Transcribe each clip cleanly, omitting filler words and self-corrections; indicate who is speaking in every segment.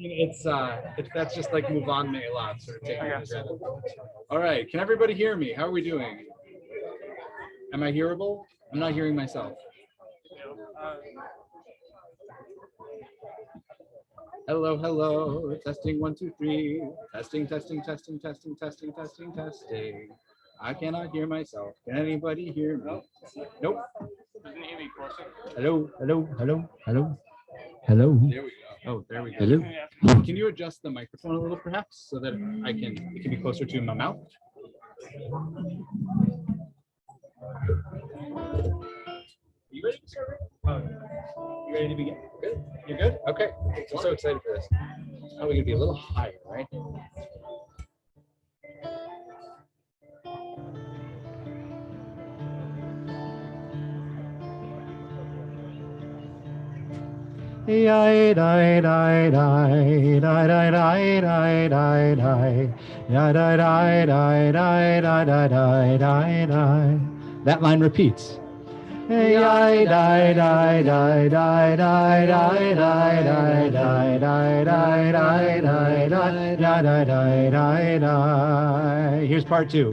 Speaker 1: It's that's just like move on me'elav, sort of taking it as read. All right, can everybody hear me? How are we doing? Am I hearable? I'm not hearing myself. Hello, hello. Testing 1, 2, 3. Testing, testing, testing, testing, testing, testing, testing. I cannot hear myself. Can anybody hear me? Nope. Hello, hello, hello, hello, hello. There we go. Oh, there we go. Hello. Can you adjust the microphone a little, perhaps, so that it can be closer to my mouth? You ready to start? You ready to begin? Good. You're good? Okay. I'm so excited for this. It's probably going to be a little higher, right? That line repeats. Here's part 2.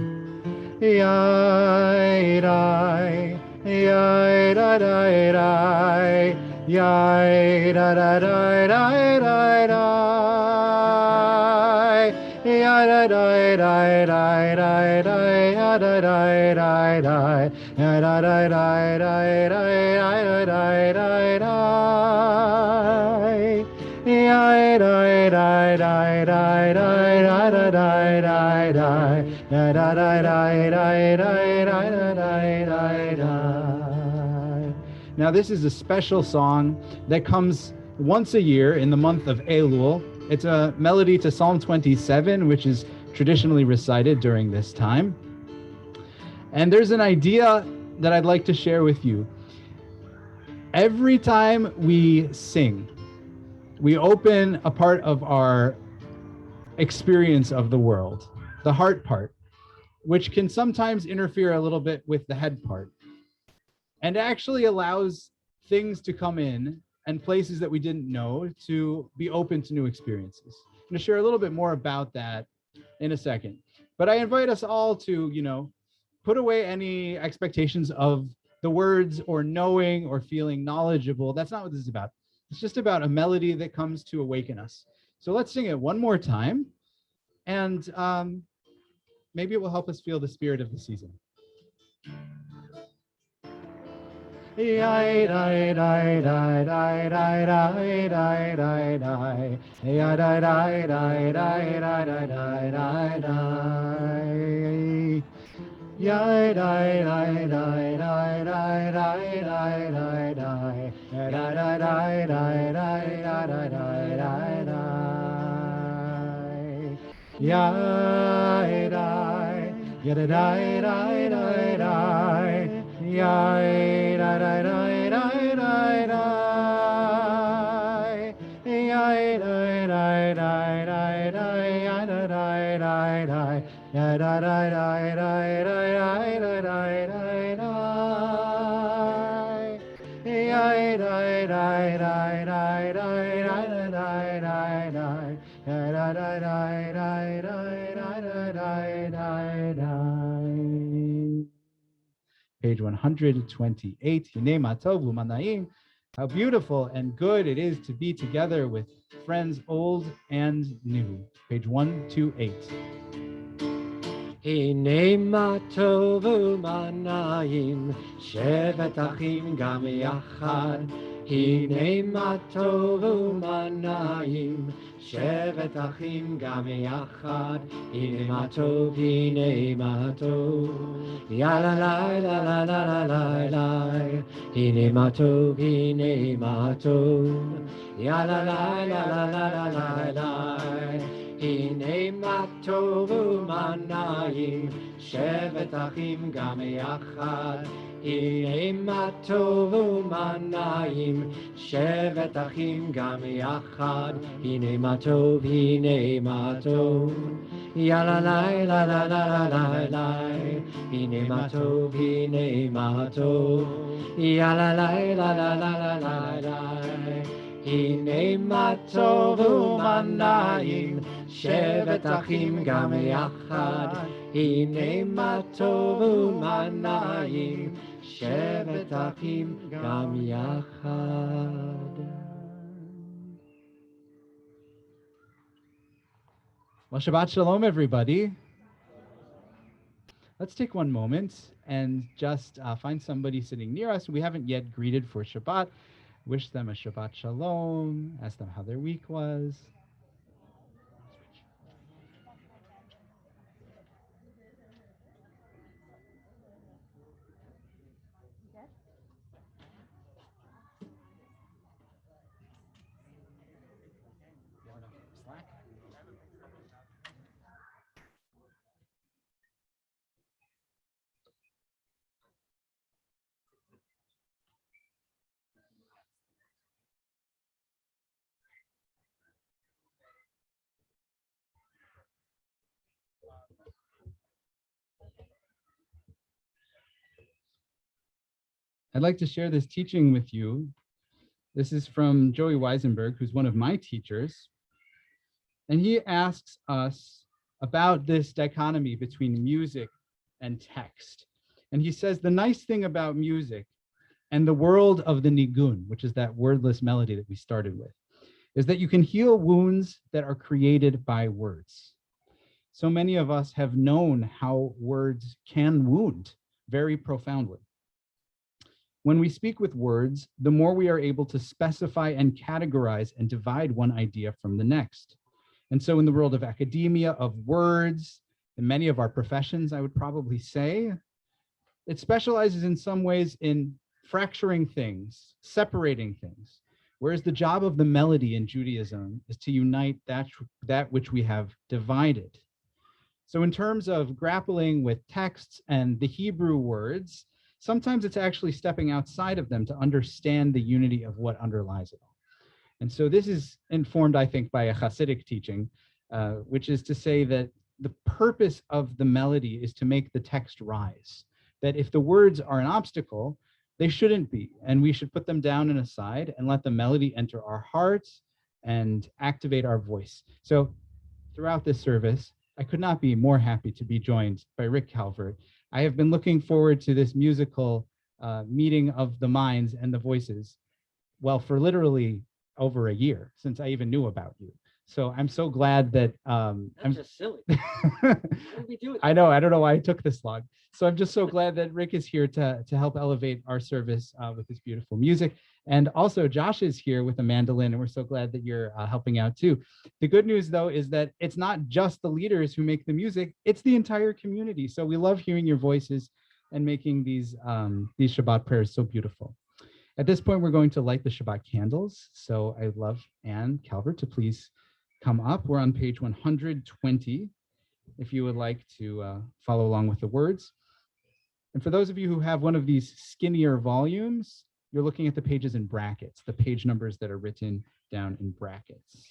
Speaker 1: Now this is a special song that comes once a year in the month of Elul. It's a melody to Psalm 27, which is traditionally recited during this time. And there's an idea that I'd like to share with you. Every time we sing, we open a part of our experience of the world, the heart part, which can sometimes interfere a little bit with the head part, and actually allows things to come in and places that we didn't know to be open to new experiences. I'm going to share a little bit more about that in a second. But I invite us all to, put away any expectations of the words or knowing or feeling knowledgeable. That's not what this is about. It's just about a melody that comes to awaken us. So let's sing it one more time. And maybe it will help us feel the spirit of the season. Page 128. How beautiful and good it is to be together with friends old and new. Page 128.
Speaker 2: הנה מה טוב ומה נעים, שבת אחים גם יחד. הנה מה טוב ומה נעים, שבת אחים גם יחד. הנה מה טוב, הנה מה טוב. יאללה לילה לילה לילה. הנה מה טוב, הנה מה טוב. יאללה לילה לילה לילה. הנה מה טוב ומה נעים, שבת אחים גם יחד. הנה מה טוב ומה נעים, שבת אחים גם יחד. הנה מה טוב, הנה מה טוב. יאללה לילה לילה לילה. הנה מה טוב, הנה מה טוב. יאללה לילה לילה לילה. הנה מה טוב ומה נעים, שבת אחים גם יחד. הנה מה טוב ומה נעים, שבת אחים גם יחד.
Speaker 1: Well, Shabbat Shalom, everybody. Let's take one moment and just find somebody sitting near us who we haven't yet greeted for Shabbat. Wish them a Shabbat Shalom. Ask them how their week was. I'd like to share this teaching with you. This is from Joey Weisenberg, who's one of my teachers. And he asks us about this dichotomy between music and text. And he says the nice thing about music and the world of the nigun, which is that wordless melody that we started with, is that you can heal wounds that are created by words. So many of us have known how words can wound very profoundly. When we speak with words, the more we are able to specify and categorize and divide one idea from the next. And so in the world of academia, of words, in many of our professions, I would probably say, it specializes in some ways in fracturing things, separating things, whereas the job of the melody in Judaism is to unite that which we have divided. So in terms of grappling with texts and the Hebrew words, sometimes it's actually stepping outside of them to understand the unity of what underlies it all. And so this is informed, I think, by a Hasidic teaching, which is to say that the purpose of the melody is to make the text rise, that if the words are an obstacle, they shouldn't be, and we should put them down and aside and let the melody enter our hearts and activate our voice. So throughout this service, I could not be more happy to be joined by Rick Calvert. I have been looking forward to this musical meeting of the minds and the voices, well, for literally over a year since I even knew about you. So I'm so glad that
Speaker 2: That's just silly. What did we do?
Speaker 1: I know, I don't know why I took this long. So I'm just so glad that Rick is here to help elevate our service with this beautiful music. And also Josh is here with a mandolin, and we're so glad that you're helping out too. The good news though is that it's not just the leaders who make the music, it's the entire community. So we love hearing your voices and making these Shabbat prayers so beautiful. At this point, we're going to light the Shabbat candles. So I'd love Anne Calvert to please come up. We're on page 120, if you would like to follow along with the words. And for those of you who have one of these skinnier volumes, you're looking at the pages in brackets, the page numbers that are written down in brackets.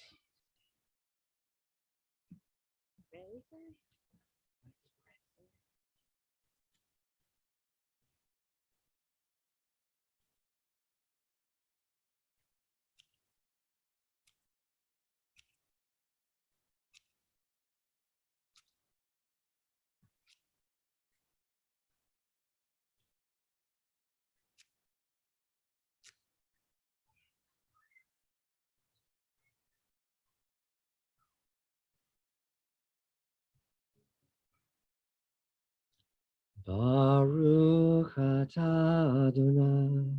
Speaker 2: Baruch atah Adonai,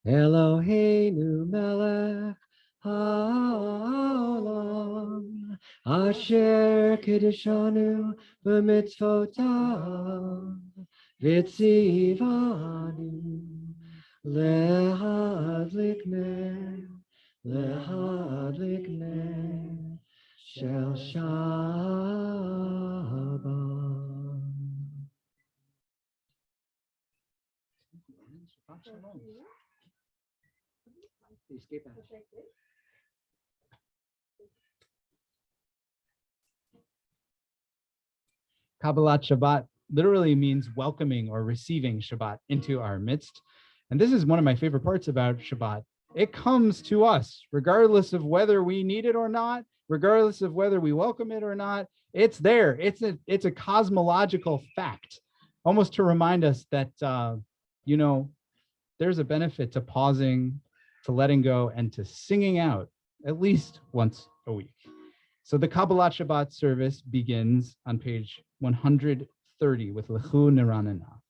Speaker 2: Eloheinu melech haolam, asher kiddushanu b'mitzvotav, v'tzivanu lehadlik ner shel Shabbat.
Speaker 1: Kabbalat Shabbat literally means welcoming or receiving Shabbat into our midst. And this is one of my favorite parts about Shabbat, It comes to us, regardless of whether we need it or not, regardless of whether we welcome it or not. It's there. It's a cosmological fact, almost to remind us that, there's a benefit to pausing, to letting go, and to singing out at least once a week. So the Kabbalat Shabbat service begins on page 130 with Lechu Neranena.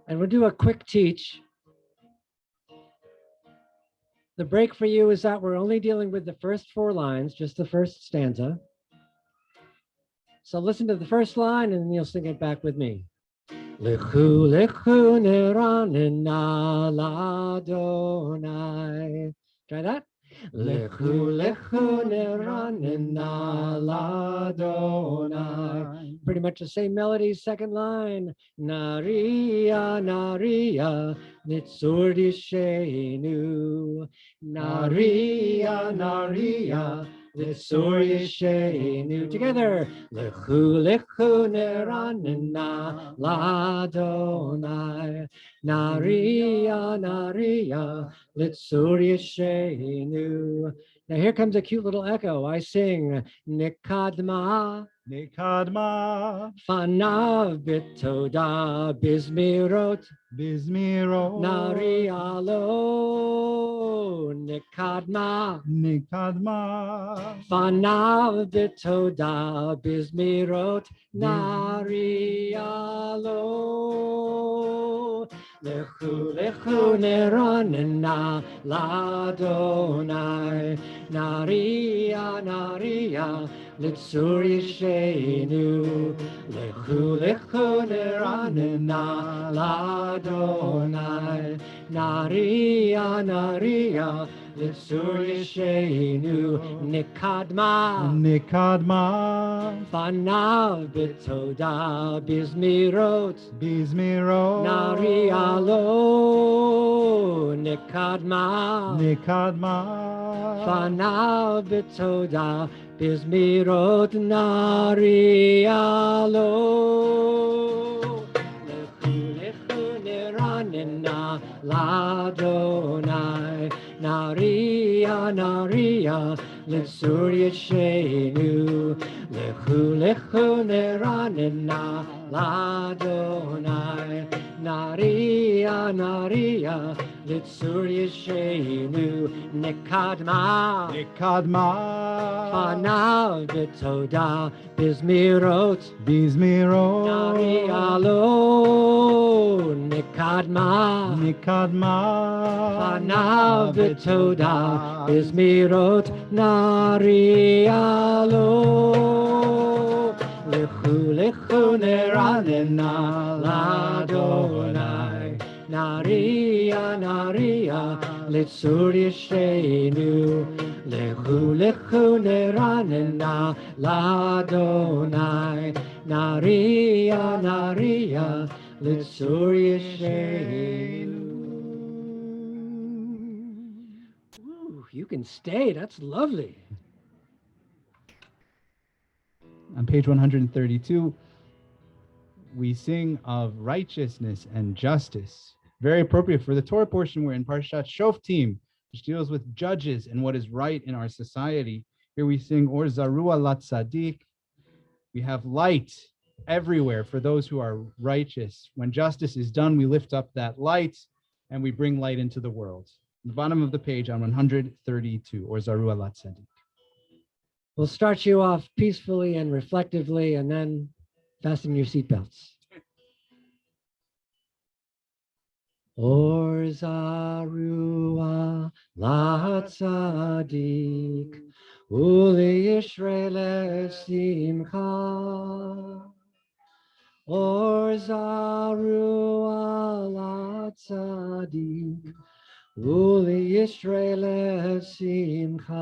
Speaker 2: And we'll do a quick teach. The break for you is that we're only dealing with the first 4 lines, just the first stanza. So listen to the first line and then you'll sing it back with me. Lechu, lechu, neranena ladonai. Try that. Lechu, lechu, neranena ladonai. Pretty much the same melody, second line. Naria, naria, nitzur dishenu. Naria, naria, nitzur yishenu. Together. Lechu, lechu, neranena ladonai. Naria, naria, litzur yishenu. Now here comes a cute little echo. I sing Nikadma,
Speaker 1: Nikadma,
Speaker 2: Fanav bitoda, Bizmirot,
Speaker 1: Bizmiro,
Speaker 2: Narialo, Nikadma,
Speaker 1: Nikadma,
Speaker 2: Fanav bitoda, Bizmirot, Narialo. Lechu, lechu, neranena ladonai. Naria, naria, litzur yishenu. Lechu, lechu, neranena ladonai. Naria, naria, litzur yishenu. Nikadma,
Speaker 1: Nikadma,
Speaker 2: Fanav bitoda, Bizmirot,
Speaker 1: Bizmiro,
Speaker 2: Narialo, Nikadma,
Speaker 1: Nikadma,
Speaker 2: Fanav bitoda, Bizmirot, Narialo. Lechu, lechu, neranena ladonai. Naria, naria, litzur yishenu. Lechu, lechu, neranena ladonai. Naria, naria, litzur yishenu. Nikadma,
Speaker 1: Nikadma,
Speaker 2: Fanav bitoda, Bizmirot,
Speaker 1: Bizmiro,
Speaker 2: Narialo, Nikadma,
Speaker 1: Nikadma,
Speaker 2: Fanav bitoda, Bizmirot, Narialo. Lechu, lechu, neranena ladonai. Naria, naria, litzur yishenu. Lechu, lechu, neranena ladonai. Naria, naria, litzur yishenu. Ooh, you can stay. That's lovely.
Speaker 1: On page 132, we sing of righteousness and justice. Very appropriate for the Torah portion we're in, Parshat Shoftim, which deals with judges and what is right in our society. Here we sing Or Zarua Lat Tzadik. We have light everywhere for those who are righteous. When justice is done, we lift up that light and we bring light into the world. The bottom of the page on 132, Or Zarua Lat Tzadik.
Speaker 2: We'll start you off peacefully and reflectively, and then fasten your seatbelts. Or Zarua Lat Tzadik, Uli Yisrael Simcha. Or Zarua Lat Tzadik, Uli Yisrael Simcha.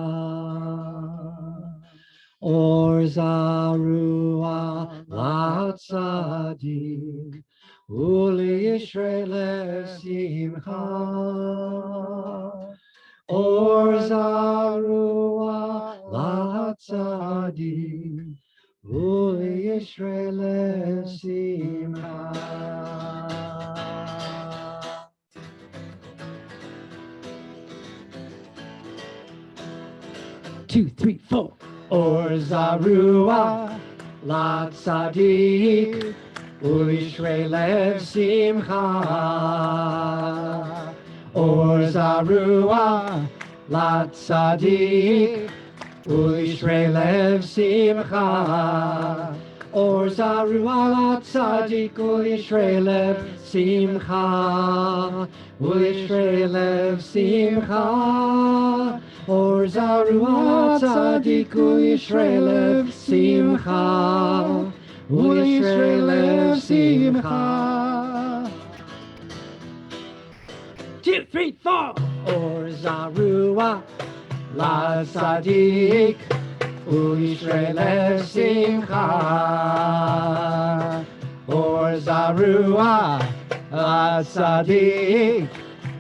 Speaker 2: Or Zarua Lat Tzadik, Uli Yisrael Simcha. Or Zarua Lat Tzadik, Uli Yisrael Simcha. 2, 3, 4. Or Zarua, Lat Sadiq, Ulishrei Lev Simcha. Or Zarua, Lat Sadiq, Ulishrei Lev Simcha. Or Zarua, Lat Sadiq, Ulishrei Lev Simcha. Ulishrei Lev Simcha. Or Zarua, Lat Sadiq, Ulishrei Lev Simcha. Ulishrei Lev Simcha. 2, 3, 4. Or Zarua, Lat Sadiq, Ulishrei Lev Simcha. Or Zarua, Lat Sadiq,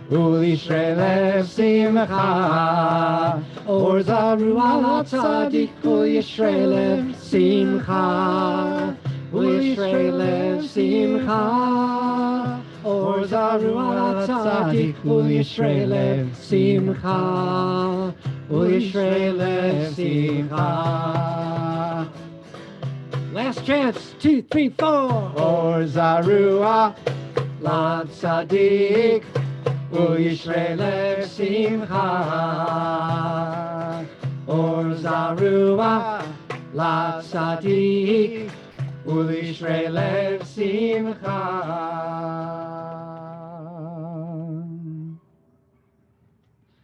Speaker 2: Ulishrei Lev Simcha. Or Zarua, Lat Sadiq, Ulishrei Lev Simcha. Ulishrei Lev Simcha. Or Zarua, Lat Sadiq, Ulishrei Lev Simcha. Ulishrei Lev Simcha. Last chance, 2, 3, 4.
Speaker 1: Or Zarua,
Speaker 2: Lat Sadiq, Ulishrei Lev Simcha. Or Zarua, Lat Sadiq, Ulishrei Lev Simcha.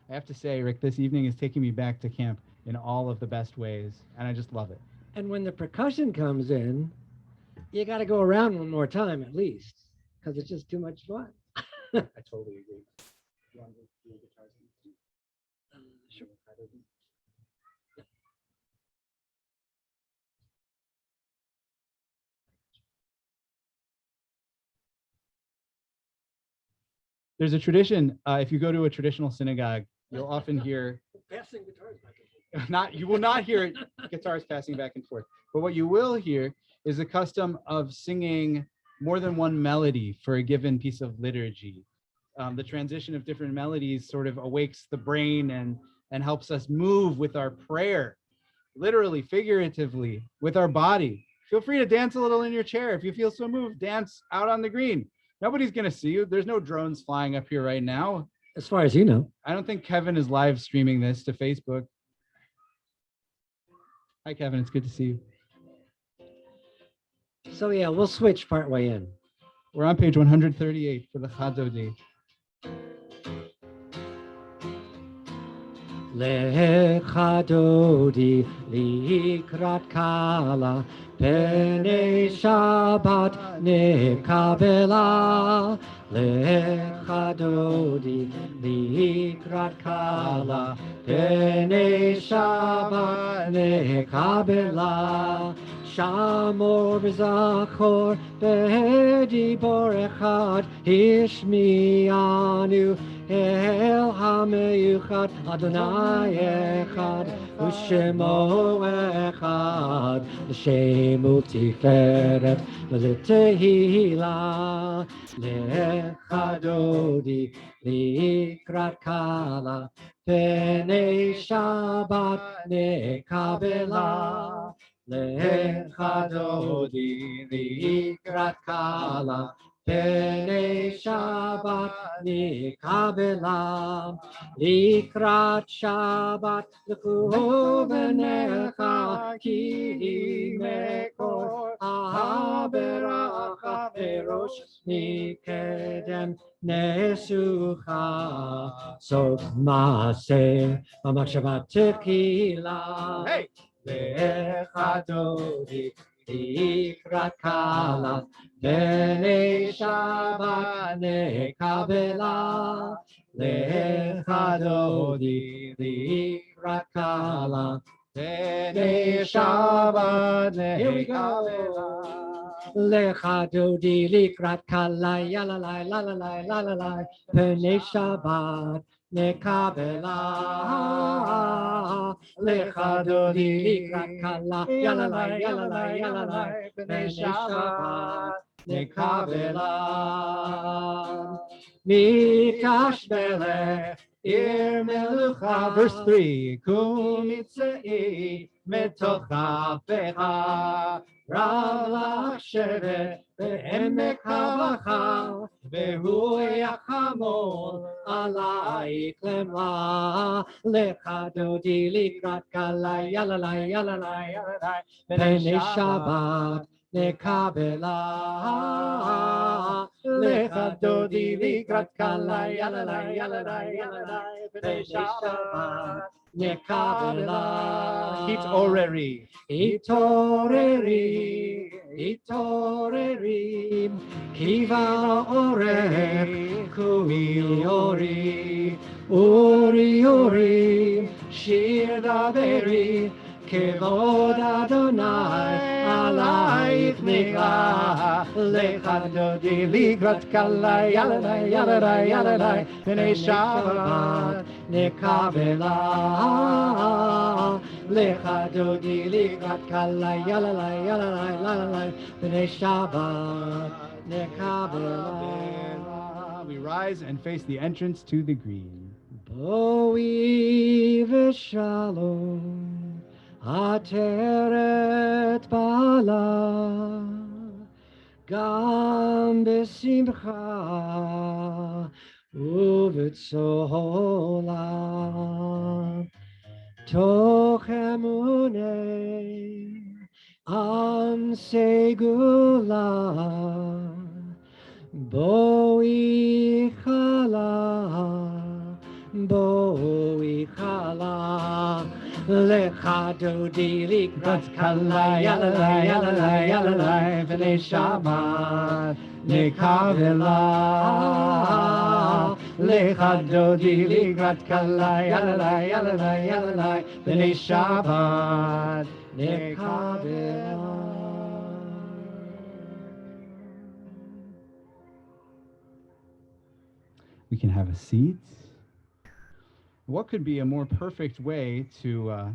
Speaker 1: I have to say, Rick, this evening is taking me back to camp in all of the best ways, and I just love it.
Speaker 2: And when the percussion comes in, you got to go around one more time at least, because it's just too much fun.
Speaker 1: I totally agree. You want to do guitars?
Speaker 2: Sure.
Speaker 1: There's a tradition. If you go to a traditional synagogue, you'll often hear
Speaker 2: Passing guitars back and
Speaker 1: you will not hear guitars passing back and forth. But what you will hear is the custom of singing more than one melody for a given piece of liturgy. The transition of different melodies sort of awakes the brain and helps us move with our prayer, literally, figuratively, with our body. Feel free to dance a little in your chair. If you feel so moved, dance out on the green. Nobody's going to see you. There's no drones flying up here right now.
Speaker 2: as far as you know.
Speaker 1: I don't think Kevin is live streaming this to Facebook. Hi, Kevin. It's good to see you.
Speaker 2: So yeah, we'll switch partway in.
Speaker 1: We're on page 138 for the Chadodi.
Speaker 2: Lecha dodi likrat kala pene Shabbat nekabela. Lecha dodi likrat kala pene Shabbat nekabela. Shamor v'zachor b'dibor echad ishmianu El HaMeyuchad Adonai Echad U'Shemo Echad L'Shem U'Tiferet V'Letehila Lecha Dodi Likrat Kala Pnei Shabbat Nekabela Lecha Dodi Likrat Kala Pnei Shabbat Nikabela Likrat Shabbat L'Kuhu V'Necha Ki Mekor HaBeracha Perosh Mikedem Nesucha Sof Maaseh B'Machshavat Tequila Lecha Dodi Likrat Kala Pnei Shabbat Nekabela Lecha Dodi Likrat Kala Pnei Shabbat Nekabela Lecha Dodi Likrat Kala Yalalai Lalalai Lalalai Pnei Shabbat Nekabela Lecha Dodi Likrat Kala Yalalai Yalalai Yalalai Pnei Shabbat Nekabela Mikash Melech
Speaker 1: Ir melucha. Verse 3. Kum itzei metoch chafecha. Rav lach shevet be'emek havacha. Vehu yachamol alayich lemla. Lecha dodi likrat kalai yalalai yalalai yalalai. B'nei Shabbat nekabela. Lecha dodi likrat kalai yalalai yalalai yalalai. B'nei Shabbat nekabela. Hitoreri. Hitoreri. Hitoreri. Kiva orech kumi ori. Uri uri. Shir daveri. Kevod Adonai alayich nigla. Lecha dodi likrat kalai yalalai yalalai yalalai. B'nei Shabbat nekabela. Lecha dodi likrat kalai yalalai yalalai yalalai. B'nei Shabbat nekabela. We rise and face the entrance to the green. Boi v'shalom ateret bala gam b'simcha u'v'tzola toch emunei am segula boi chala boi chala lecha dodi likrat kalai yalalai yalalai yalalai v'nei Shabbat nekabela. Lecha dodi likrat kalai yalalai yalalai yalalai v'nei Shabbat nekabela. We can have a seat. What could be a more perfect way to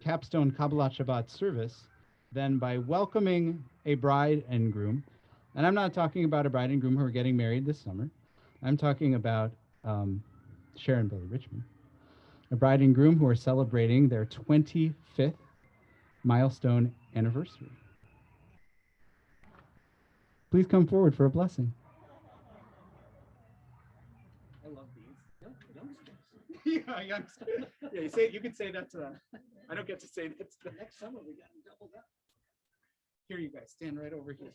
Speaker 1: capstone Kabbalat Shabbat service than by welcoming a bride and groom? And I'm not talking about a bride and groom who are getting married this summer. I'm talking about Sharon and Billy Richmond, a bride and groom who are celebrating their 25th milestone anniversary. Please come forward for a blessing. Yeah, youngsters. Yeah, you could say that to them. I don't get to say that to them. Next summer we got them doubled up. Here, you guys stand right over here.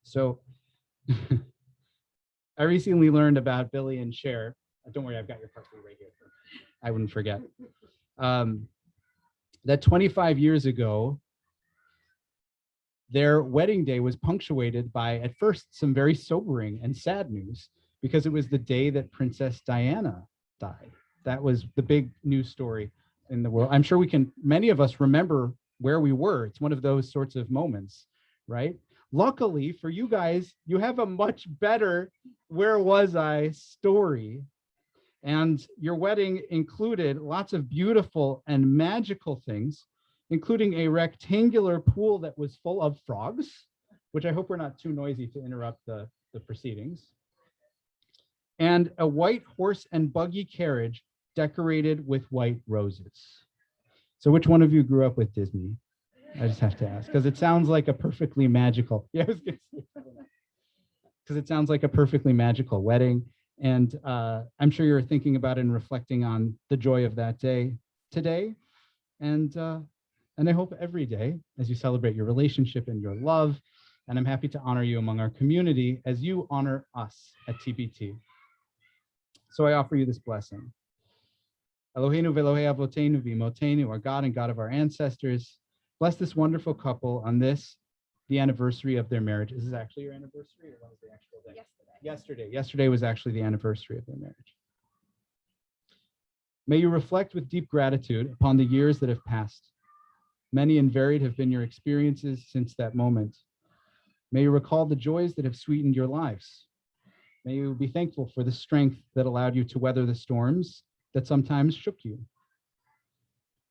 Speaker 1: So, I recently learned about Billy and Cher. Don't worry, I've got your parsley right here. I wouldn't forget. That 25 years ago, their wedding day was punctuated by, at first, some very sobering and sad news, because it was the day that Princess Diana died. That was the big news story in the world. I'm sure many of us remember where we were. It's one of those sorts of moments, right? Luckily for you guys, you have a much better "where was I" story. And your wedding included lots of beautiful and magical things, including a rectangular pool that was full of frogs, which I hope we're not too noisy to interrupt the proceedings, and a white horse and buggy carriage decorated with white roses. So which one of you grew up with Disney? I just have to ask, because it sounds like a perfectly magical, because it sounds like a perfectly magical wedding. And I'm sure you're thinking about it and reflecting on the joy of that day today. And I hope every day as you celebrate your relationship and your love. And I'm happy to honor you among our community as you honor us at TBT. So I offer you this blessing. Eloheinu ve'Elohei avotenu v'imotenu, our God and God of our ancestors. Bless this wonderful couple on the anniversary of their marriage. Is this actually your anniversary, or when was the actual day? Yesterday was actually the anniversary of their marriage. May you reflect with deep gratitude upon the years that have passed. Many and varied have been your experiences since that moment. May you recall the joys that have sweetened your lives. May you be thankful for the strength that allowed you to weather the storms that sometimes shook you.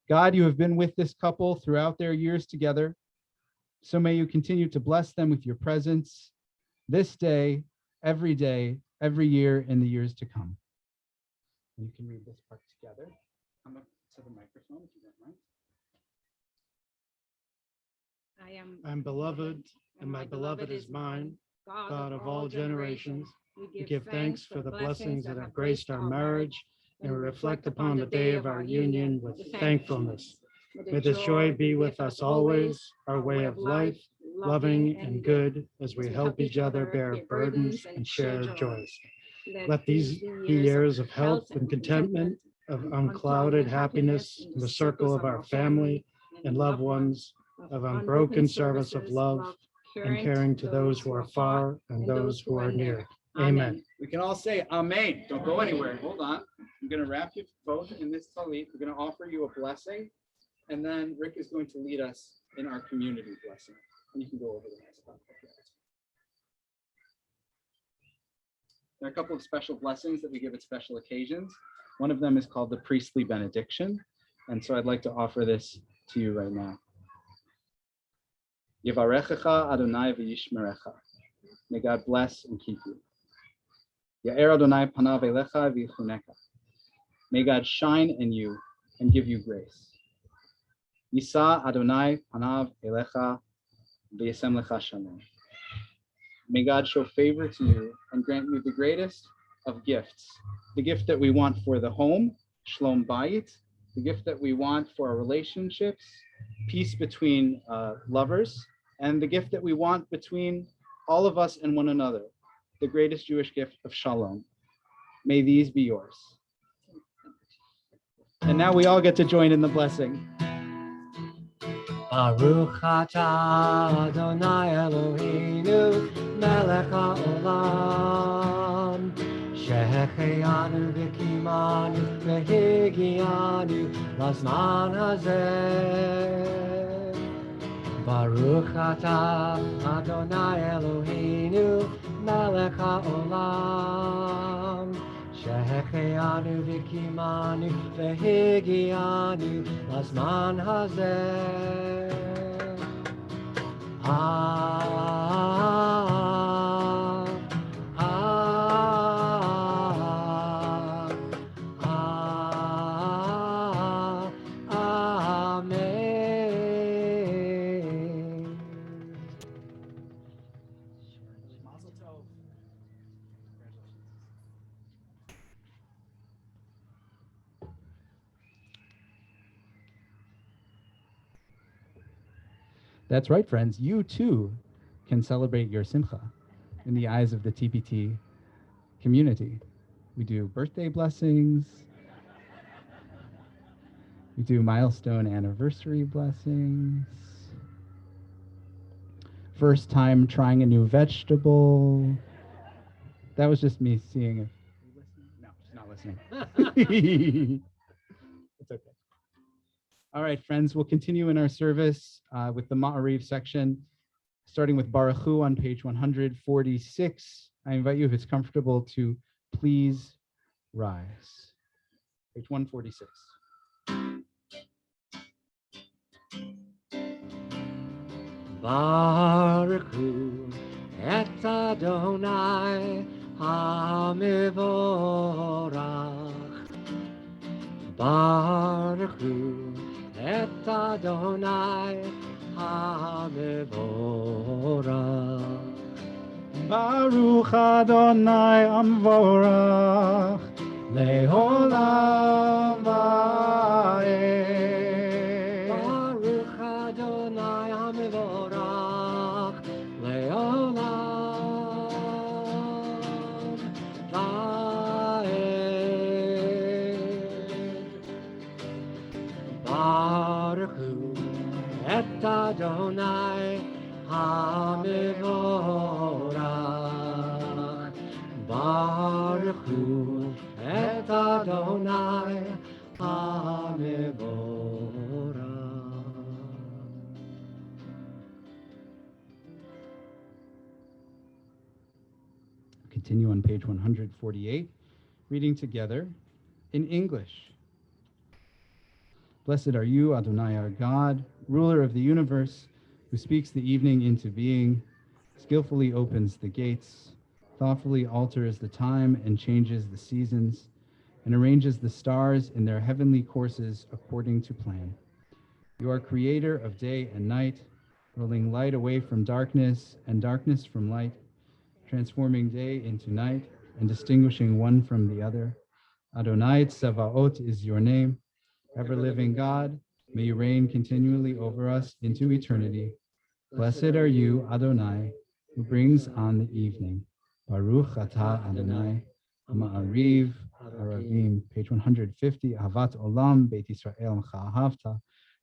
Speaker 1: God, you have been with this couple throughout their years together. So may you continue to bless them with your presence this day, every year, in the years to come. You can read this part together. Come up to the microphone if you don't mind.
Speaker 3: I am beloved, and my beloved is mine, God of all generations. We give thanks for the blessings that have graced our marriage, and we reflect upon the day of our union with thankfulness. May this joy be with us always, our way of life, loving and good, as we help each other bear burdens and share joys. Let these be years of health and contentment, of unclouded happiness in the circle of our family and loved ones, of unbroken service of love and caring to those who are far and those who are near. Amen.
Speaker 1: We can all say Amen. Don't go anywhere. Hold on. I'm going to wrap you both in this talit. We're going to offer you a blessing, and then Rick is going to lead us in our community blessing. And you can go over the next slide. There are a couple of special blessings that we give at special occasions. One of them is called the priestly benediction. And so I'd like to offer this to you right now. Yevarechecha Adonai v'yishmerecha. May God bless and keep you. Ya'er Adonai panav elecha v'yichuneka. May God shine in you and give you grace. Yisa Adonai panav elecha v'yasem lecha shalom. May God show favor to you and grant you the greatest of gifts, the gift that we want for the home, shalom bayit, the gift that we want for our relationships, peace between lovers, and the gift that we want between all of us and one another, the greatest Jewish gift of shalom. May these be yours. And now we all get to join in the blessing.
Speaker 2: Baruch atah Adonai Eloheinu melech haolam שהחיינו וקיימנו והגיענו לזמן הזה. ברוך אתה אדוני אלוהינו מלך העולם שהחיינו וקיימנו והגיענו לזמן הזה.
Speaker 1: That's right, friends. You too can celebrate your simcha in the eyes of the TPT community. We do birthday blessings. We do milestone anniversary blessings. First time trying a new vegetable. That was just me seeing if. No, she's not listening. It's okay. All right, friends, we'll continue in our service with the Ma'ariv section, starting with Baruch Hu on page 146. I invite you, if it's comfortable, to please rise. Page 146.
Speaker 2: Baruch Hu et Adonai HaMevorach. Baruch Hu et Adonai HaMevorach.
Speaker 1: Baruch Adonai Amvorach Le'olam Va'ed.
Speaker 2: Baruch Adonai HaMevorach Le'olam Va'ed. Baruch Hu et Adonai HaMevorach. Baruch Hu et Adonai HaMevorach.
Speaker 1: Continue on page 148, reading together in English. Blessed are you, Adonai, our God, ruler of the universe, who speaks the evening into being, skillfully opens the gates, thoughtfully alters the time and changes the seasons, and arranges the stars in their heavenly courses according to plan. You are creator of day and night, rolling light away from darkness and darkness from light, transforming day into night and distinguishing one from the other. Adonai Tsevaot is your name. Ever-living God, may you reign continually over us into eternity. Blessed are you, Adonai, who brings on the evening. Baruch atah Adonai, Ma'ariv, Aravim, page 150, Ahavat Olam, Beit Yisrael, Cha'ahavta,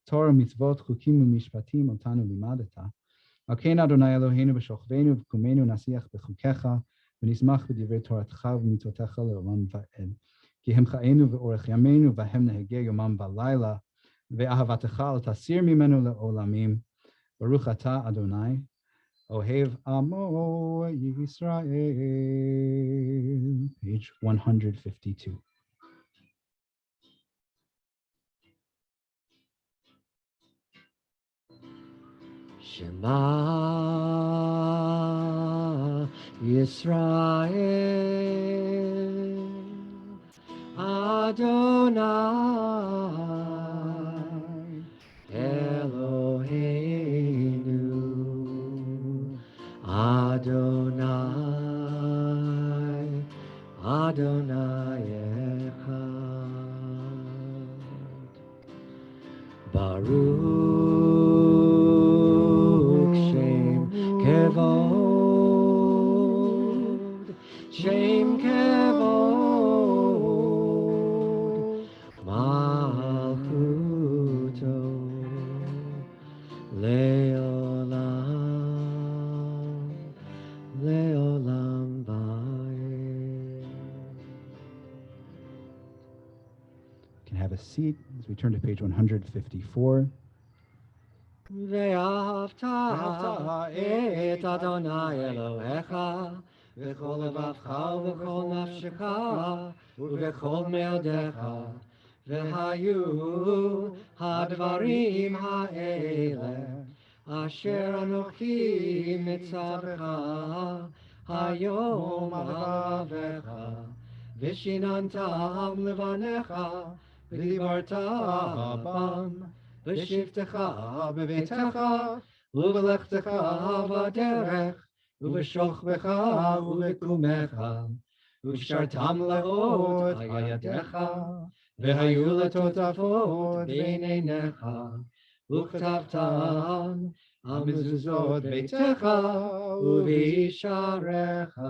Speaker 1: Torah, Mitzvot, Chukim, Mishpatim, Otanu Limadata. Alkein Adonai Eloheinu b'shochveinu v'kumenu nasiach b'chukecha, v'nismach b'divrei Toratcha v'mitzvotecha le'olam va'ed. כי הם חיינו ואורך ימינו והם נהגי יומם ולילה, ואהבתך אל תסיר ממנו לעולמים. ברוך אתה אדוני, אוהב עמו ישראל. Page 152.
Speaker 2: Shema Yisrael Adonai Eloheinu Adonai Adonai Echad Baruch Shem Kevod Shem Kevod Malchuto Leolam Leolam Vayed.
Speaker 1: You can have a seat as we turn to page 154.
Speaker 2: ואהבת את אדוני אלוהיך בכל לבבך ובכל נפשך ובכל מאודיך, והיו הדברים האלה אשר אנוכי מצווך היום על לבביך, ושיננתם לבניך ודיברת בם בשבתך בביתך ובלכתך בדרך ובשוכבך ובקומך, ושרתם לאות על ידיך, והיו לטוטפות בין עיניך, וכתבתם על מזוזות ביתך ובשעריך,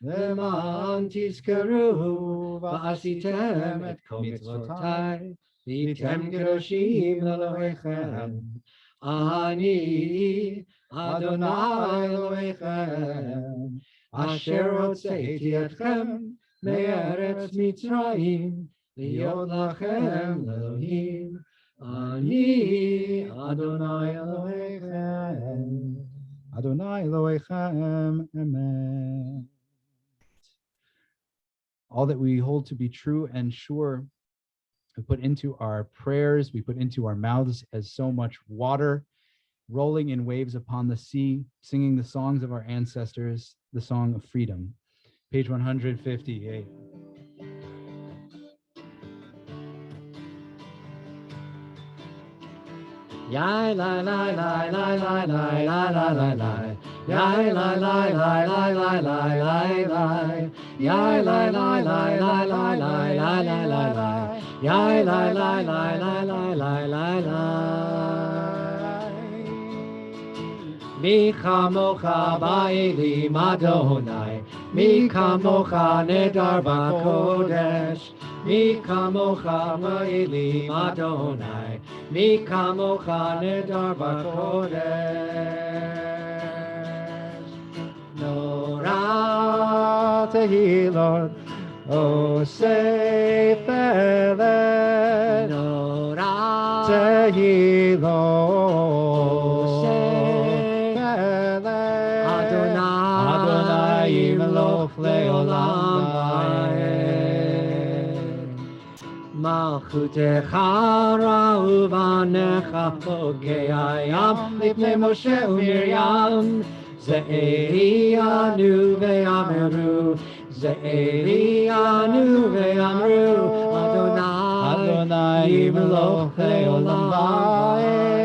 Speaker 2: למען תזכרו ועשיתם את כל מצוותיי, והייתם קדושים לאלוהיכם. אני אדוני אלוהיכם, אשר הוצאתי אתכם מארץ מצרים, להיות לכם לאלוהים. אני אדוני אלוהיכם.
Speaker 1: Adonai Elohechem, Amen. All that we hold to be true and sure, we put into our prayers, we put into our mouths as so much water, rolling in waves upon the sea, singing the songs of our ancestors, the song of freedom. Page 158.
Speaker 2: Yai lai lai lai lai lai lai lai lai lai lai. Yai lai lai lai lai lai lai lai lai. Yai lai lai lai lai lai lai lai lai lai lai. Yai lai lai lai lai lai lai lai lai. Mi chamocha ba'elim Adonai, mi kamocha nedar b'kodesh. Mi kamocha ba'elim Adonai, mi kamocha nedar b'kodesh. Nora tehilot osei felet. Nora tehilot osei felet. Adonai Yimloch leolam va'ed. Malchutecha ra'u v'anecha chokei hayam lifnei Moshe u'Miriam. Ze'elianu ve'ameru, Ze'elianu ve'amru, Adonai yimloch le'olam va'ed.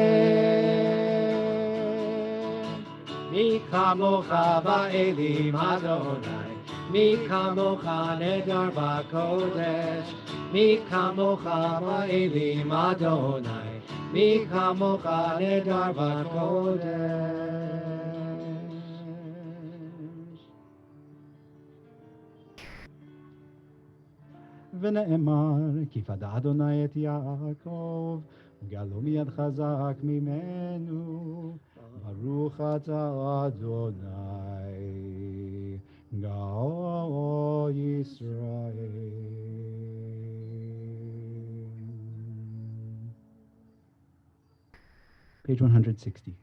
Speaker 2: Mi kamocha ba'elim Adonai, Mi kamocha nedar ba'kodesh, Mi kamocha ba'elim Adonai, Mi kamocha nedar ba'kodesh.
Speaker 1: ונאמר, כי פדה אדוני את יעקב, וגאלו מיד חזק ממנו. ברוך אתה אדוני, גאו ישראל. Page 160.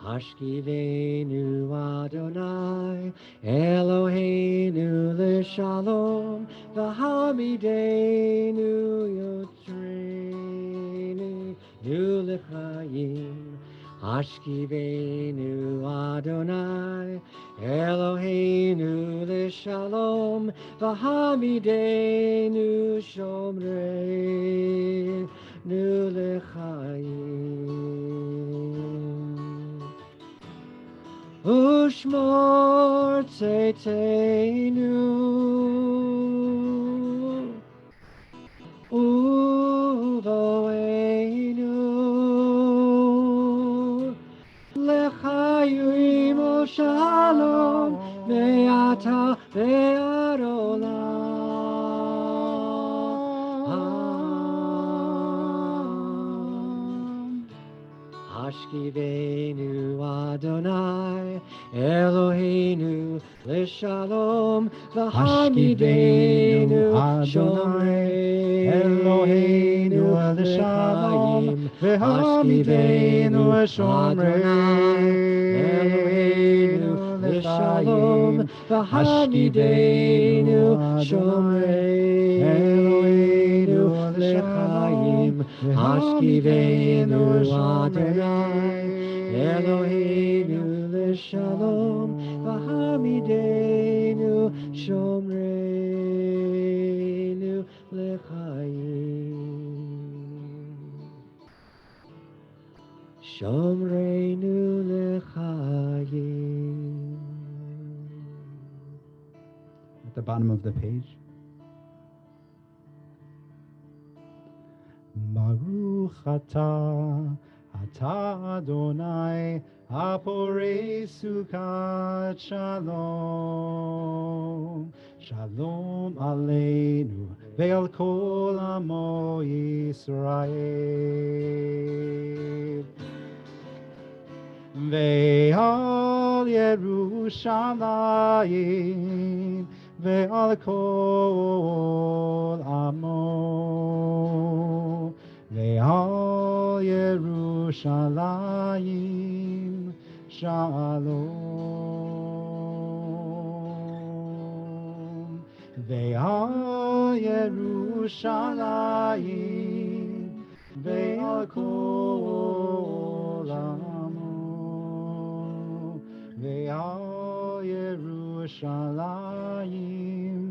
Speaker 2: Hashkivenu Adonai, Eloheinu l'shalom, v'hamidenu yotreinu l'chayim. Hashkivenu Adonai, Eloheinu l'shalom, v'hamidenu shomreinu l'chayim. Ushmor tzeiteinu, uvoeinu, lechayim shalom, me'ata ve'ad olam. Hashkivenu Adonai, Eloheinu l'shalom, v'hamidenu shomreinu
Speaker 1: Eloheinu l'shalom, v'hamidenu
Speaker 2: Eloheinu l'shalom, v'hamidenu shomreinu l'chayim. Hashkivenu Adonai, Eloheinu l'shalom, v'hamidenu shomreinu l'chayim. Shomreinu l'chayim.
Speaker 1: At the bottom of the page. Baruch atah Adonai, haporei sukat shalom. Shalom aleinu ve'al kol amo Yisrael. Ve'al Yerushalayim ve'al kol amo. Ve'al Yerushalayim shalom. Ve'al Yerushalayim ve'al kol amo. Ve'al Yerushalayim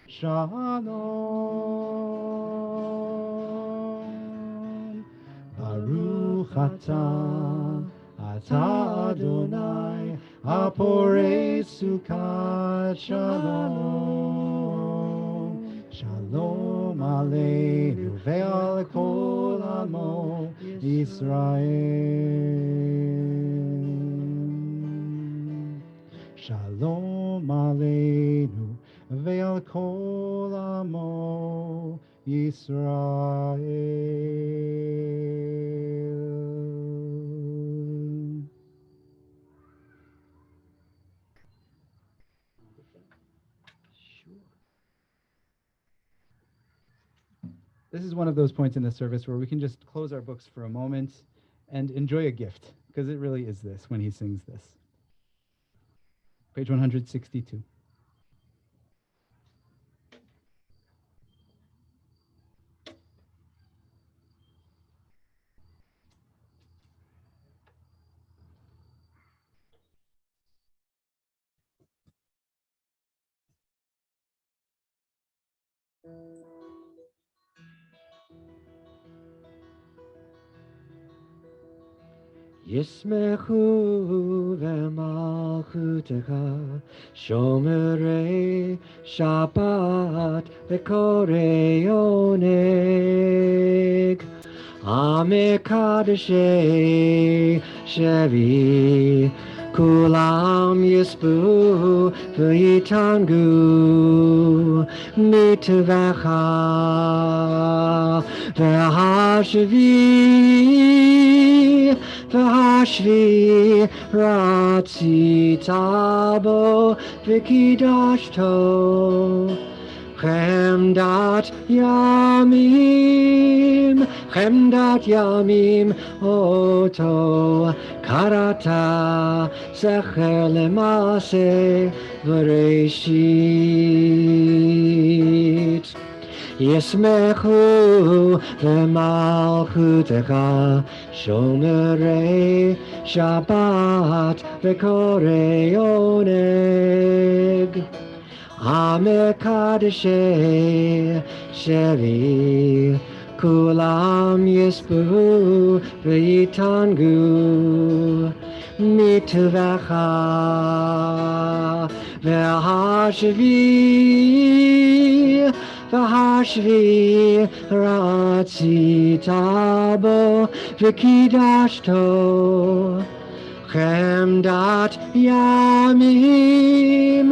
Speaker 1: shalom. Baruch atah Adonai, haporei sukat shalom. Shalom aleinu ve'al kol amo Yisrael. Shalom aleinu ve'al kol amo Yisrael. This is one of those points in the service where we can just close our books for a moment and enjoy a gift. because it really is this when he sings this. Page 162.
Speaker 2: Yismechu v'malchutecha shomerei Shabbat v'korei oneg Amekadeshei Shevi Kulam Yisbu V'yitangu Mituvecha V'hashvi V'hashvi Ratzitabo V'kidashto Chemdat Yamim Oto Karata Zecher Lemase V'reshit Yismechu V'malchutecha Shomerei Shabbat V'korei oneg Amekadeshei Shevi Kulam Yisbu V'yitangu Mituvecha V'hashvi Ratzitabo V'kidashto Chemdat Yamim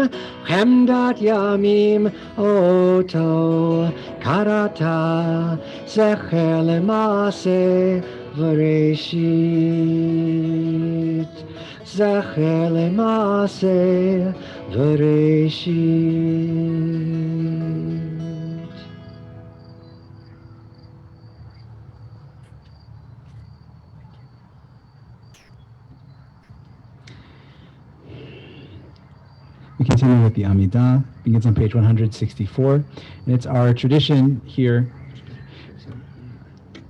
Speaker 2: Oto Karata Zecher Lemase V'reshit Zecher Lemase V'reshit.
Speaker 1: We continue with the Amidah. Begins on page 164, and it's our tradition here.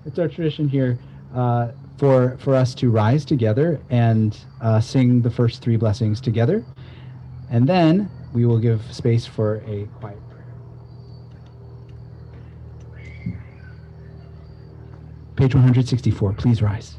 Speaker 1: It's our tradition here for us to rise together and sing the first three blessings together, and then we will give space for a quiet prayer. Page 164. Please rise.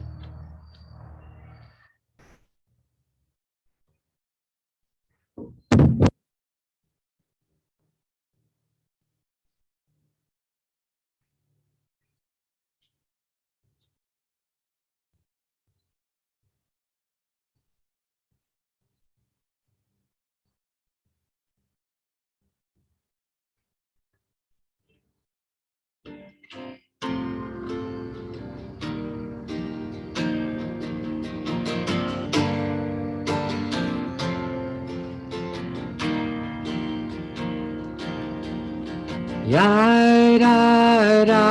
Speaker 2: Yai da da,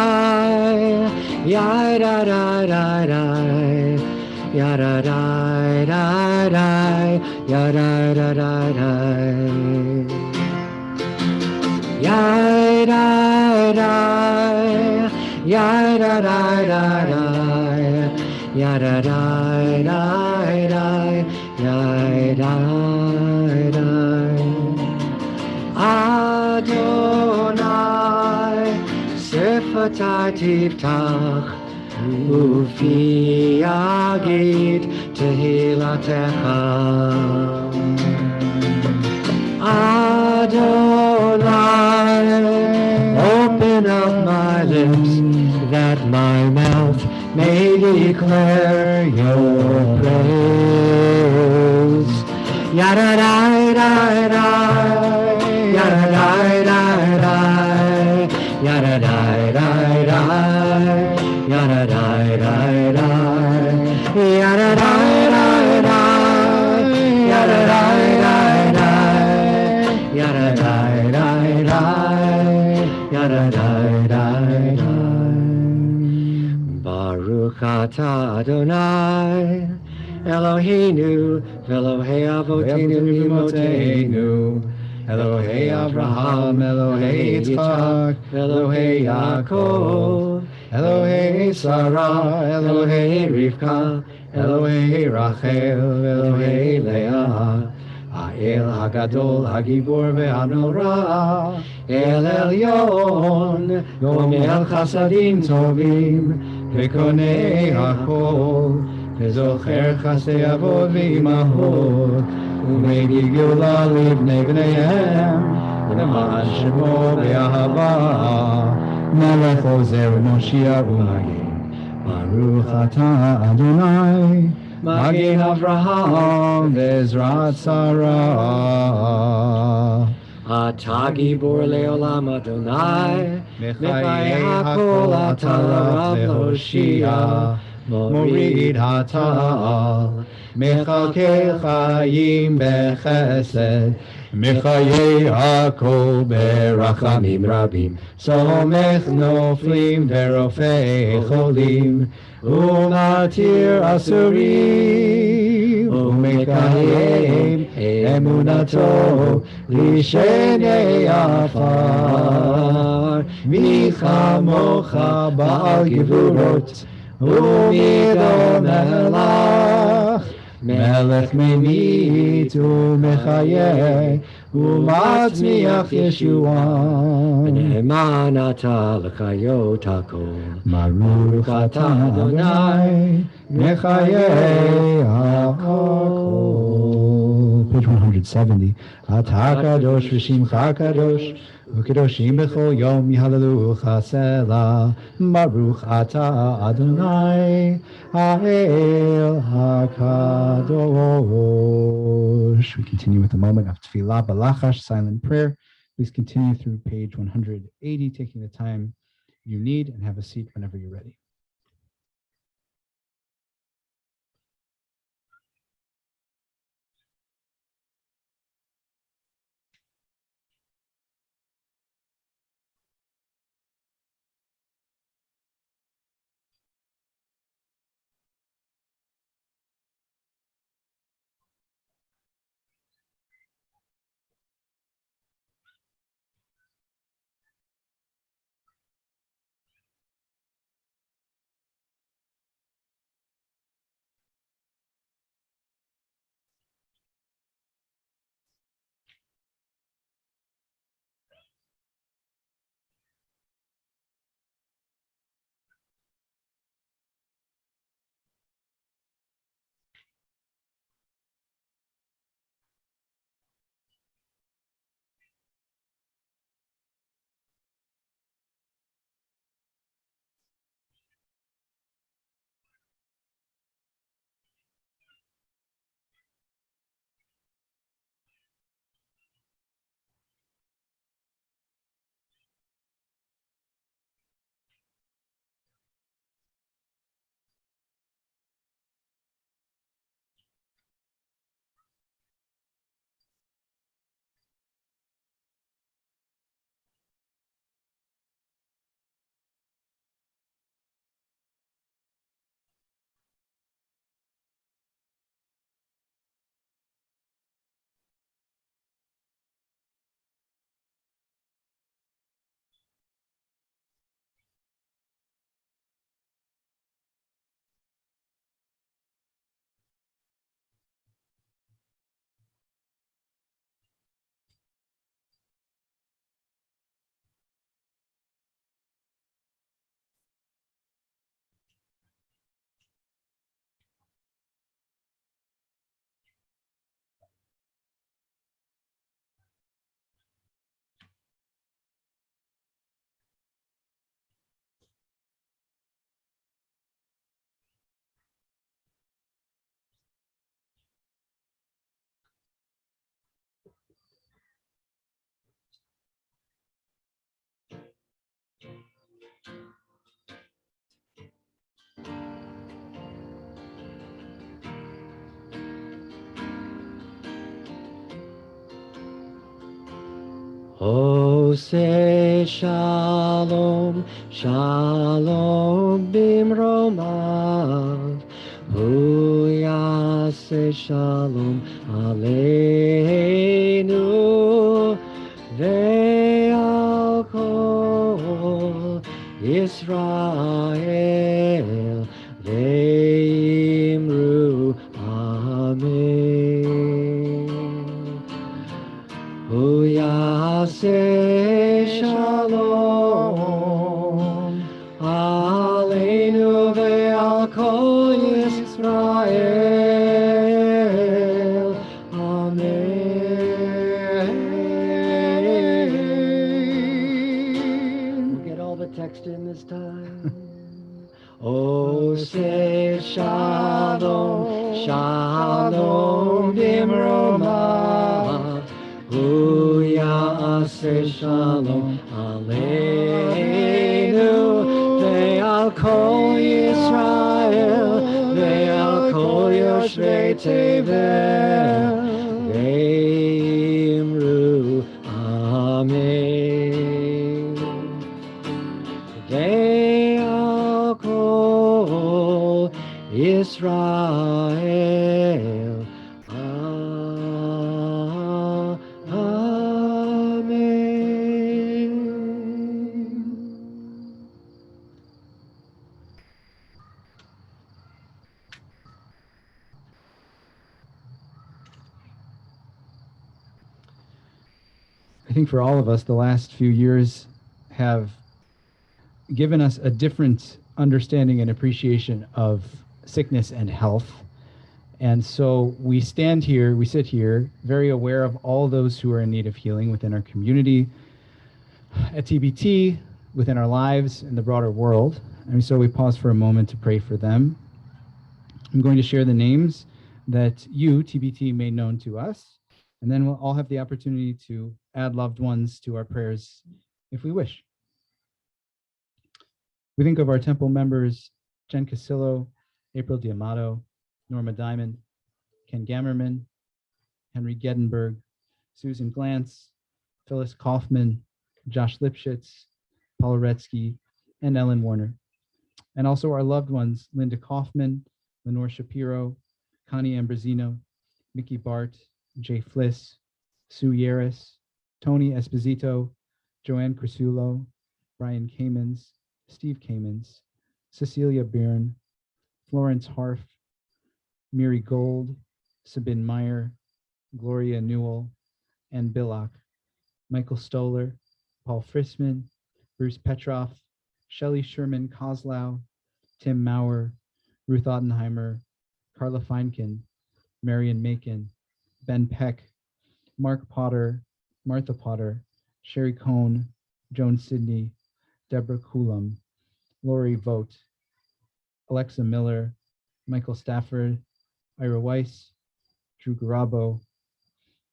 Speaker 2: yai da da da da, ya da da da da, ya da da da da. Yai da da, yai da da da da, ya da da da da, yai da da. Adonai, Sefatai Tiftach, Ufi Yagid Tehilatecha. Adonai, open up my lips, that my mouth may declare your praise. Yada da da da. Yada da da da, yada da da da, yada da da da, yada da da da, yada da da da, yada da da da, yada da da da. Baruch atah Adonai, Eloheinu, Elohei Avotenu Imotenu,
Speaker 1: Elohei Avraham, Elohei Yitzchak, Elohei Yaakov, Elohei Sarah, Elohei Rivka, Elohei Rachel, Elohei Leah, Ha'el Hagadol, Hagibor ve'Hanora, El Elyon, Gomel Chasadim Tovim, Vekonei Hakol, Vezocher Chasdei Avot ve'Imahot, Umegi Gula Livnei Bneihem, Leman Shemo be'Ahava, Melech Ozer Moshiach U'Magin, Baruch Atah Adonai, Magin Avraham ve'Ezrat Sarah.
Speaker 2: Ata Gibor Leolam Adonai, Mechayei Hakol Ata Larav Lehoshia,
Speaker 1: Morid Hatal, Mechalkel Chayim Bechesed, Mechayei Hakol Berachamim Rabim, Somech Noflim Verofei Cholim, Umatir Asurim, Umekayim Emunato, Lishenei Afar, Michamocha Baal Gevurot, Umidon Melach, Melech Memit Umechayeh, Umatzmiach Yeshua.
Speaker 2: Ne'eman Ata L'chayot Hakol,
Speaker 1: Baruch Atah Adonai, Mechayeh HaKol. Page 170. Atah Kadosh v'Shimcha Kadosh, Ukedoshim b'chol yom Yihallelu Selah. Baruch Atah Adonai, Ha'el HaKadosh. We continue with a moment of Tefillah Balachash, silent prayer. Please continue through page 180, taking the time you need, and have a seat whenever you're ready.
Speaker 2: Ose Shalom, Shalom Bimromav, Hu yaseh shalom aleinu ve'al kol Yisrael ve'imru amen. Hu yaseh shalom aleinu ve'al kol Yisrael. Amen. We'll get all the text in this time. Oh, say shalom, shalom bimroma. Hu yaseh shalom aleinu ve'al kol Yisrael ve'al kol yoshvei tevel ve'imru amen. Ve'al kol Yisrael amen.
Speaker 1: I think for all of us, the last few years have given us a different understanding and appreciation of sickness and health. And so we stand here, we sit here, very aware of all those who are in need of healing within our community, at TBT, within our lives, in the broader world. And so we pause for a moment to pray for them. I'm going to share the names that you, TBT, made known to us, and then we'll all have the opportunity to add loved ones to our prayers if we wish. We think of our temple members, Jen Casillo, April Diamato, Norma Diamond, Ken Gammerman, Henry Gedenberg, Susan Glantz, Phyllis Kaufman, Josh Lipschitz, Paul Retsky, and Ellen Warner. And also our loved ones, Linda Kaufman, Lenore Shapiro, Connie Ambrosino, Mickey Bart, Jay Fliss, Sue Yaris, Tony Esposito, Joanne Crisulo, Brian Kamens, Steve Kamens, Cecilia Byrne, Florence Harf, Miri Gold, Sabine Meyer, Gloria Newell, Ann Billock, Michael Stoller, Paul Frisman, Bruce Petroff, Shelley Sherman Kozlow, Tim Maurer, Ruth Ottenheimer, Carla Feinkin, Marion Macon, Ben Peck, Mark Potter, Martha Potter, Sherry Cohn, Joan Sidney, Deborah Coulomb, Lori Vogt, Alexa Miller, Michael Stafford, Ira Weiss, Drew Garabo,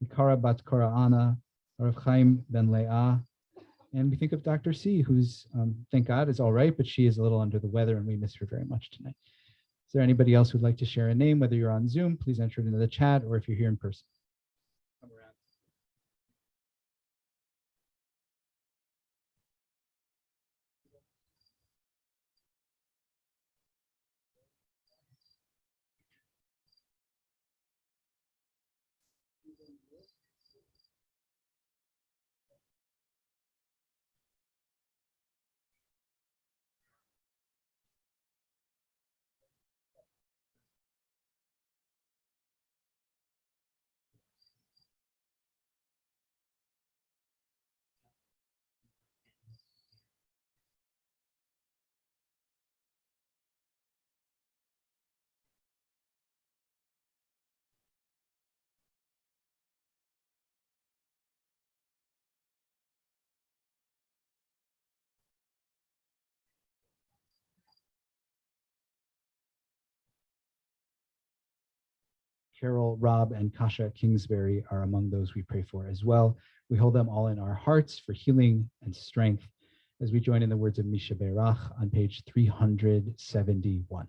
Speaker 1: Ikara Bat Kora'ana, Rav Chaim Ben Leah, and we think of Dr. C, who's, thank God, is all right, but she is a little under the weather and we miss her very much tonight. Is there anybody else who'd like to share a name? Whether you're on Zoom, please enter it into the chat, or if you're here in person. Come around. Carol, Rob, and Kasha Kingsbury are among those we pray for as well. We hold them all in our hearts for healing and strength as we join in the words of Misha Berach on page 371.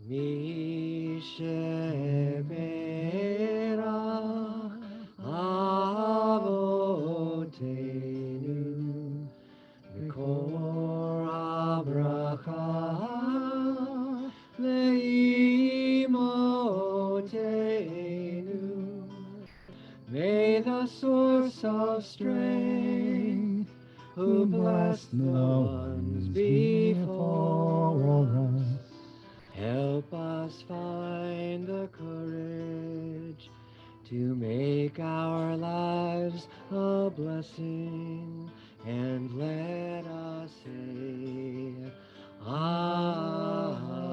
Speaker 2: Misha Berach leimotenu. May the source of strength, who blessed the ones before us, help us find the courage to make our lives a blessing, and let us say, Amen.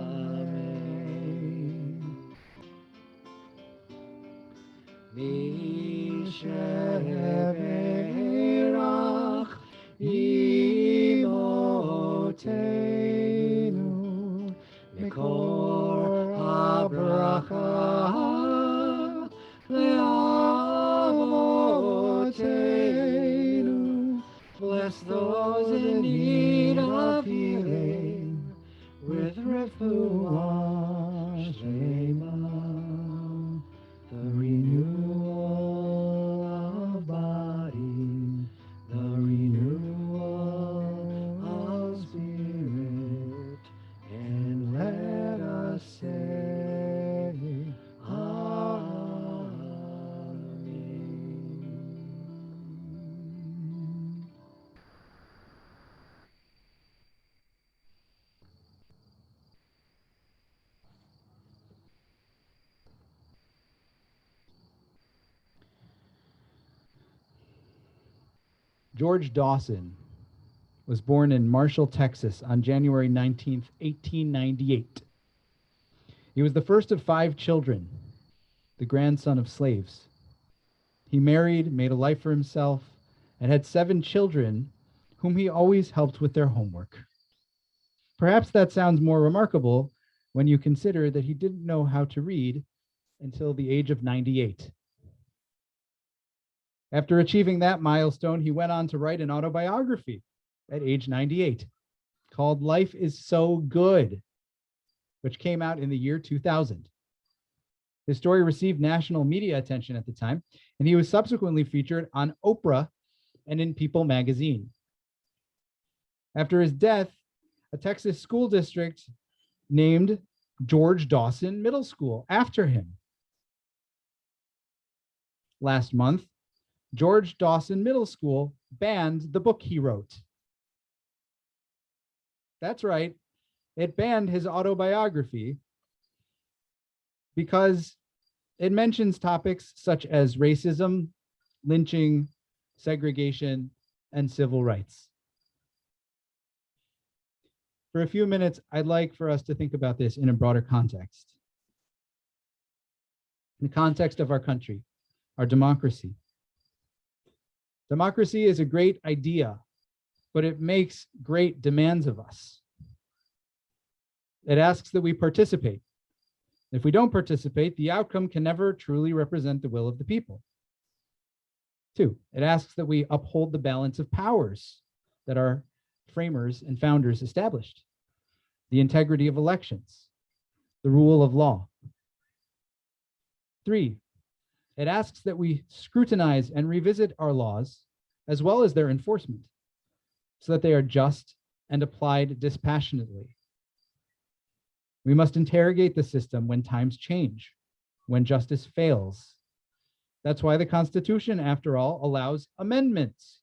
Speaker 2: Misheberach imotenu, Mekor habracha leavotenu. Bless those in need of healing with refuah shlema, the renewal of body, the renewal of spirit, and let us say, Amen.
Speaker 1: George Dawson was born in Marshall, Texas on January 19th, 1898. He was the first of 5 children, the grandson of slaves. He married, made a life for himself, and had 7 children whom he always helped with their homework. Perhaps that sounds more remarkable when you consider that he didn't know how to read until the age of 98. After achieving that milestone, he went on to write an autobiography at age 98 called Life is So Good, which came out in the year 2000. His story received national media attention at the time, and he was subsequently featured on Oprah and in People magazine. After his death, a Texas school district named George Dawson Middle School after him. Last month, George Dawson Middle School banned the book he wrote. That's right, it banned his autobiography because it mentions topics such as racism, lynching, segregation, and civil rights. For a few minutes, I'd like for us to think about this in a broader context. In the context of our country, our democracy. Democracy is a great idea, but it makes great demands of us. It asks that we participate. If we don't participate, the outcome can never truly represent the will of the people. 2, it asks that we uphold the balance of powers that our framers and founders established, the integrity of elections, the rule of law. 3, it asks that we scrutinize and revisit our laws as well as their enforcement so that they are just and applied dispassionately. We must interrogate the system when times change, when justice fails. That's why the Constitution, after all, allows amendments,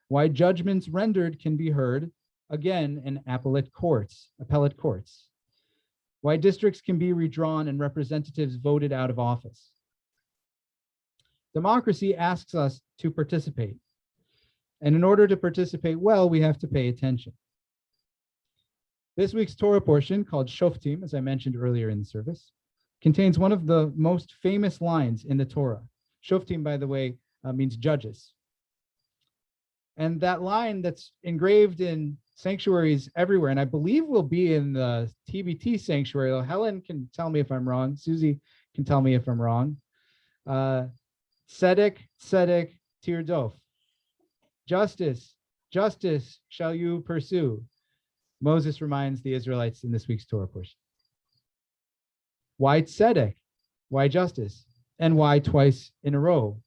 Speaker 1: why judgments rendered can be heard again in appellate courts, why districts can be redrawn and representatives voted out of office. Democracy asks us to participate. And in order to participate well, we have to pay attention. This week's Torah portion, called Shoftim, as I mentioned earlier in the service, contains one of the most famous lines in the Torah. Shoftim, by the way, means judges. And that line that's engraved in sanctuaries everywhere, and I believe will be in the TBT sanctuary, though Helen can tell me if I'm wrong, Susie can tell me if I'm wrong. Tzedek, tzedek, tirdof. Justice, justice shall you pursue. Moses reminds the Israelites in this week's Torah portion. Why tzedek? Why justice? And why twice in a row?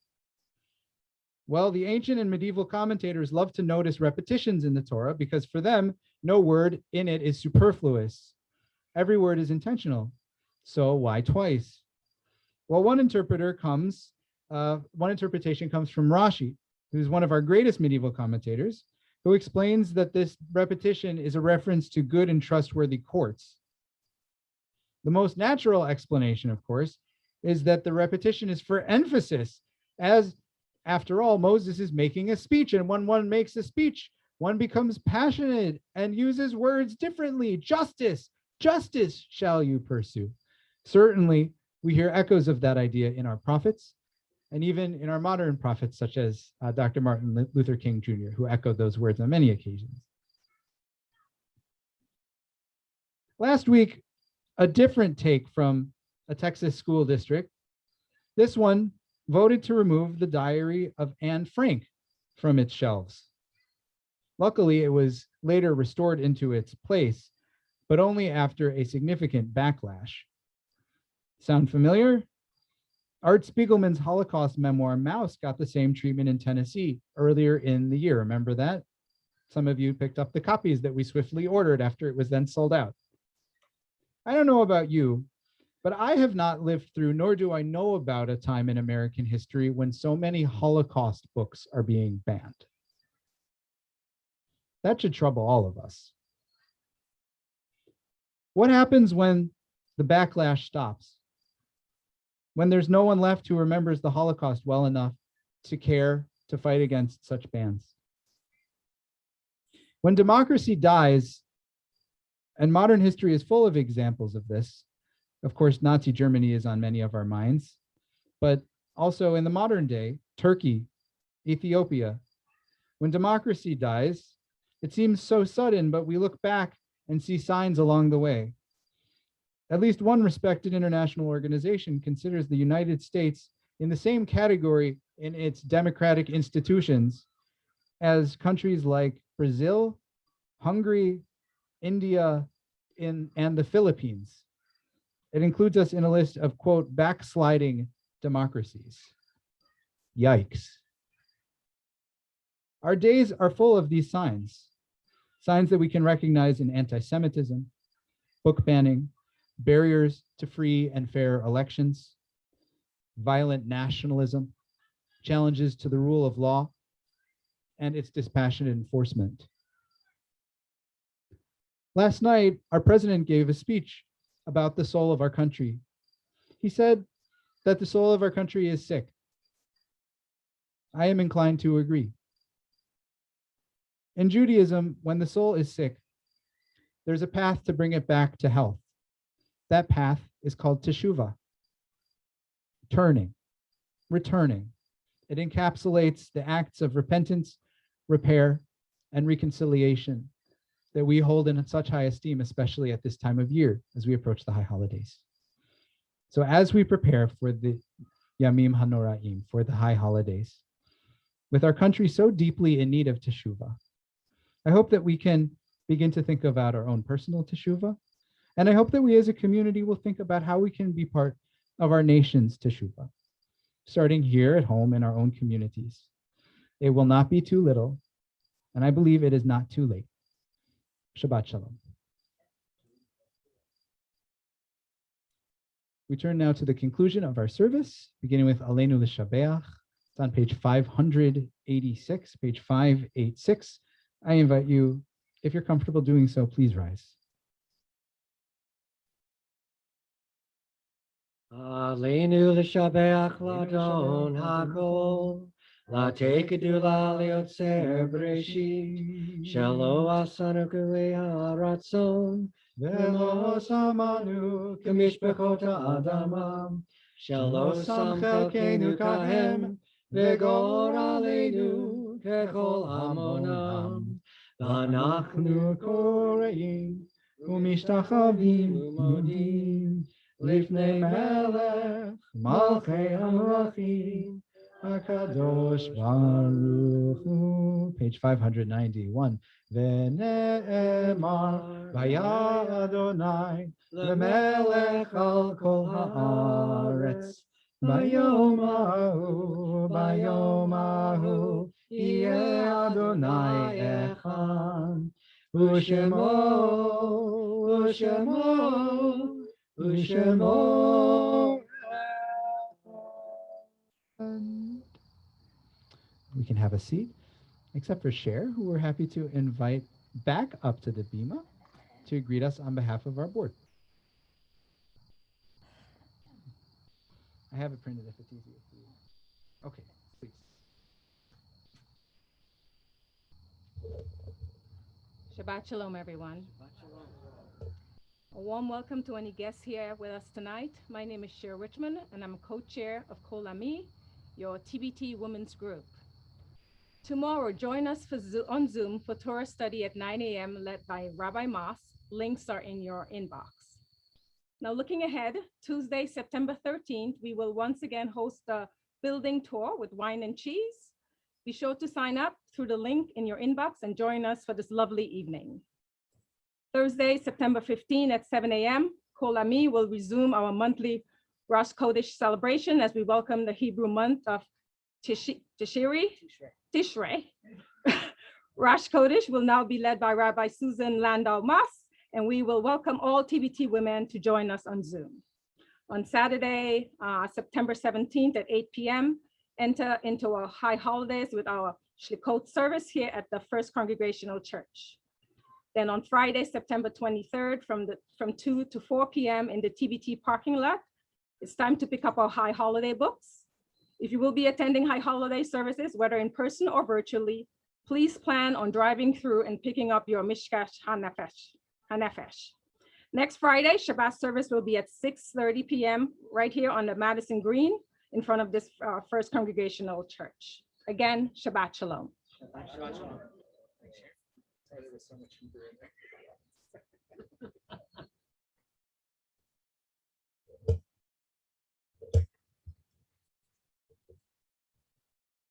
Speaker 1: Well, the ancient and medieval commentators love to notice repetitions in the Torah because for them, No word in it is superfluous. Every word is intentional. So why twice? Well, one interpretation comes from Rashi, who's one of our greatest medieval commentators, who explains that this repetition is a reference to good and trustworthy courts. The most natural explanation, of course, is that the repetition is for emphasis, as after all, Moses is making a speech, and when one makes a speech, one becomes passionate and uses words differently. Justice, justice shall you pursue. Certainly, we hear echoes of that idea in our prophets, and even in our modern prophets, such as Dr. Martin Luther King Jr., who echoed those words on many occasions. Last week, a different take from a Texas school district. This one voted to remove the Diary of Anne Frank from its shelves. Luckily, it was later restored into its place, but only after a significant backlash. Sound familiar? Art Spiegelman's Holocaust memoir, Mouse, got the same treatment in Tennessee earlier in the year. Remember that? Some of you picked up the copies that we swiftly ordered after it was then sold out. I don't know about you, but I have not lived through, nor do I know about a time in American history when so many Holocaust books are being banned. That should trouble all of us. What happens when the backlash stops? When there's no one left who remembers the Holocaust well enough to care to fight against such bans? When democracy dies, and modern history is full of examples of this. Of course, Nazi Germany is on many of our minds, but also in the modern day, Turkey, Ethiopia. When democracy dies, it seems so sudden, but we look back and see signs along the way. At least one respected international organization considers the United States in the same category in its democratic institutions as countries like Brazil, Hungary, India, and the Philippines. It includes us in a list of, quote, backsliding democracies. Yikes. Our days are full of these signs that we can recognize in anti-Semitism, book banning, barriers to free and fair elections, violent nationalism, challenges to the rule of law, and its dispassionate enforcement. Last night, our president gave a speech about the soul of our country. He said that the soul of our country is sick. I am inclined to agree. In Judaism, when the soul is sick, there's a path to bring it back to health. That path is called teshuvah, turning, returning. It encapsulates the acts of repentance, repair, and reconciliation that we hold in such high esteem, especially at this time of year as we approach the high holidays. So as we prepare for the Yamim HaNoraim, for the high holidays, with our country so deeply in need of teshuvah, I hope that we can begin to think about our own personal teshuvah, and I hope that we as a community will think about how we can be part of our nation's teshuvah, starting here at home in our own communities. It will not be too little, and I believe it is not too late. Shabbat Shalom. We turn now to the conclusion of our service, beginning with Aleinu L'Shabeach. It's on page 586, page 586. I invite you, if you're comfortable doing so, please rise.
Speaker 2: Aleinu l'shabeach ladon hakol, latekedu la'liotzer b'reshit, shelo asanu k'lei haratzon, v'lo samanu k'mishpachot ha'adamah, shelo sam chelkeinu kahem, v'gor aleinu kechol hamonam, v'anachnu koreim, u'mishtachavim u'modim, Lifnei Melech, Malchei HaMelachim, HaKadosh Baruch Hu. Page 591. V'ne'emar, Vaya Adonai, L'melech al kol ha'aretz, Bayom Ahu, Yeh Adonai Echad,
Speaker 1: Ushemo, Ushemo, Ushemo. We can have a seat, except for Cher, who we're happy to invite back up to the bima to greet us on behalf of our board. I have it printed if it's easier for you. Okay, please.
Speaker 4: Shabbat Shalom, everyone. A warm welcome to any guests here with us tonight. My name is Cher Richmond, and I'm co-chair of Kol Ami, your TBT women's group. Tomorrow, join us on Zoom for Torah study at 9 a.m. led by Rabbi Moss. Links are in your inbox. Now, looking ahead, Tuesday, September 13th, we will once again host a building tour with wine and cheese. Be sure to sign up through the link in your inbox and join us for this lovely evening. Thursday, September 15th at 7 a.m., Kol Ami will resume our monthly Rosh Chodesh celebration as we welcome the Hebrew month of Tishrei. Rosh Chodesh will now be led by Rabbi Susan Landau-Moss, and we will welcome all TBT women to join us on Zoom. On Saturday, September 17th at 8 p.m., enter into our high holidays with our Shlikot service here at the First Congregational Church. Then on Friday, September 23rd, from 2 to 4 p.m. in the TBT parking lot, it's time to pick up our high holiday books. If you will be attending high holiday services, whether in person or virtually, please plan on driving through and picking up your Mishkash HaNefesh. Next Friday, Shabbat service will be at 6:30 p.m. right here on the Madison Green in front of this First Congregational Church. Again, Shabbat Shalom.
Speaker 1: Shabbat Shalom.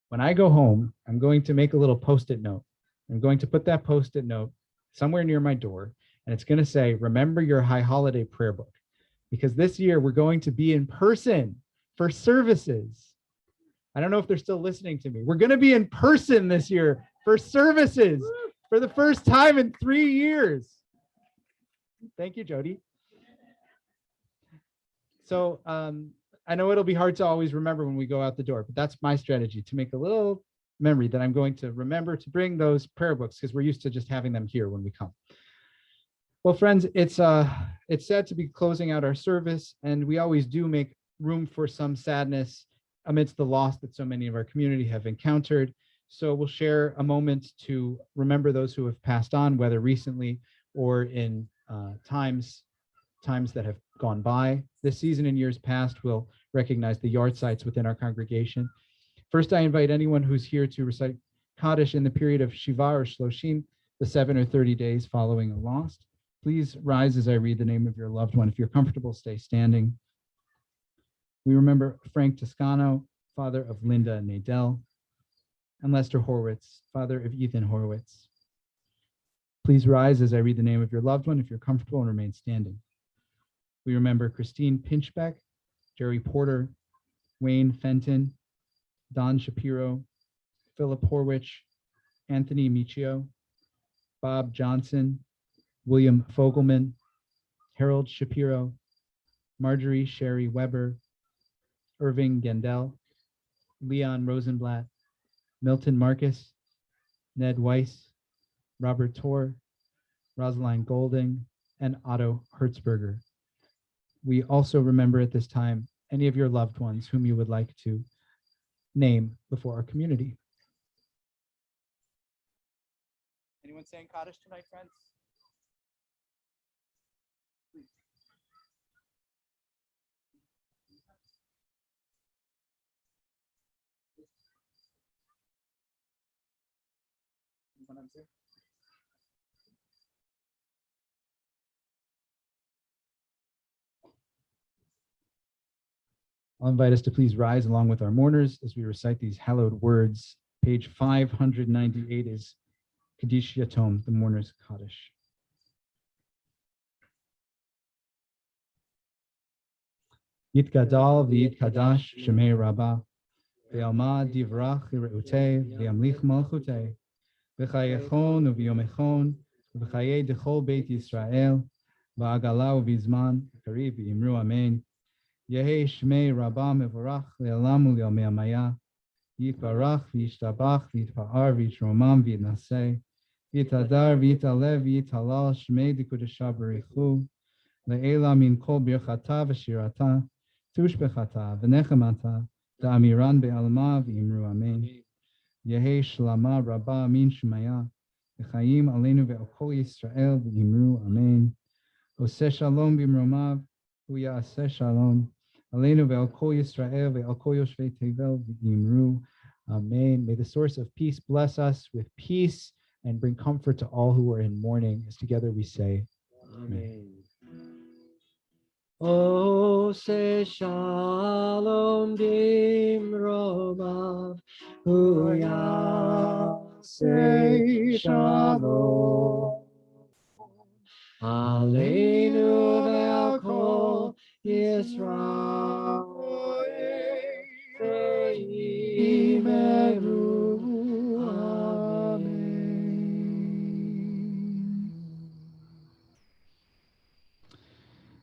Speaker 1: When I go home, I'm going to make a little Post-it note. I'm going to put that Post-it note somewhere near my door, and it's going to say, remember your high holiday prayer book. Because this year we're going to be in person for services. I don't know if they're still listening to me. We're going to be in person this year for services for the first time in 3 years. Thank you, Jody. So I know it'll be hard to always remember when we go out the door, but that's my strategy, to make a little memory that I'm going to remember to bring those prayer books, because we're used to just having them here when we come. Well, friends, it's sad to be closing out our service, and we always do make room for some sadness amidst the loss that so many of our community have encountered. So we'll share a moment to remember those who have passed on, whether recently or in times that have gone by. This season and years past, we'll recognize the yard sites within our congregation. First, I invite anyone who's here to recite Kaddish in the period of Shiva or Shloshim, the 7 or 30 days following a loss. Please rise as I read the name of your loved one. If you're comfortable, stay standing. We remember Frank Toscano, father of Linda and Nadell, and Lester Horwitz, father of Ethan Horwitz. Please rise as I read the name of your loved one if you're comfortable, and remain standing. We remember Christine Pinchbeck, Jerry Porter, Wayne Fenton, Don Shapiro, Philip Horwich, Anthony Michio, Bob Johnson, William Fogelman, Harold Shapiro, Marjorie Sherry Weber, Irving Gendel, Leon Rosenblatt, Milton Marcus, Ned Weiss, Robert Torr, Rosaline Golding, and Otto Hertzberger. We also remember at this time any of your loved ones whom you would like to name before our community. Anyone saying Kaddish tonight, friends? Please. Anyone answer? I'll invite us to please rise along with our mourners as we recite these hallowed words. Page 598 is Kaddish Yatom, the mourner's Kaddish. Yitgadal v'yitkadash shemei Rabbah, v'yalma divrach l're'utei, v'yamlich malchutei, v'chayechon u'v'yomechon, ובחיי דכל בית ישראל, בעגלה ובזמן קריב ואמרו אמן. יהי שמי רבה מבורך לעולם ולימי המאה. יתברך וישתבח ויתפאר ויתרומם ויתנשא. יתהדר ויתעלה ויתהלל שמי דקודשה בריחו. לעילה מן כל ברכתה ושירתה, תושבחתה ונחמתה, דאמירן בעלמה ואמרו אמן. יהי שלמה רבה מן שמיה, וחיים עלינו ועל כל ישראל ואמרו אמן. עושה שלום במרומיו, הוא יעשה שלום עלינו ועל כל ישראל ועל כל יושבי תבל ואמרו amen. May the source of peace bless us with peace and bring comfort to all who are in mourning. As together we say, amen.
Speaker 2: Ose shalom bimromav, hu yaseh shalom aleinu ve'al kol Yisrael ve'imeru.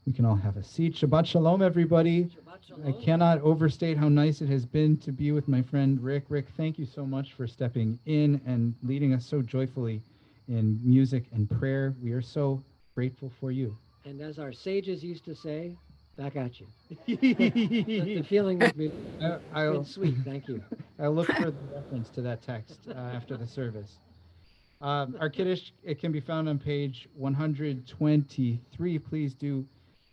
Speaker 1: We can all have a seat. Shabbat shalom, everybody.
Speaker 2: Shabbat shalom.
Speaker 1: I cannot overstate how nice it has been to be with my friend Rick. Rick, thank you so much for stepping in and leading us so joyfully in music and prayer. We are so grateful for you.
Speaker 2: And as our sages used to say, back at you. The feeling has been sweet. Thank you.
Speaker 1: I'll look for the reference to that text after the service. Our Kiddush, it can be found on page 123. Please do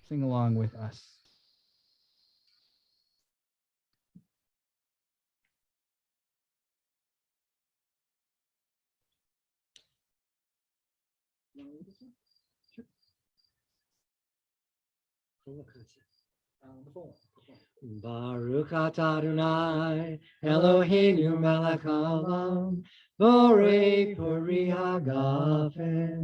Speaker 1: sing along with us.
Speaker 2: Baruch atah Adonai Eloheinu melech haolam borei pori hagafen.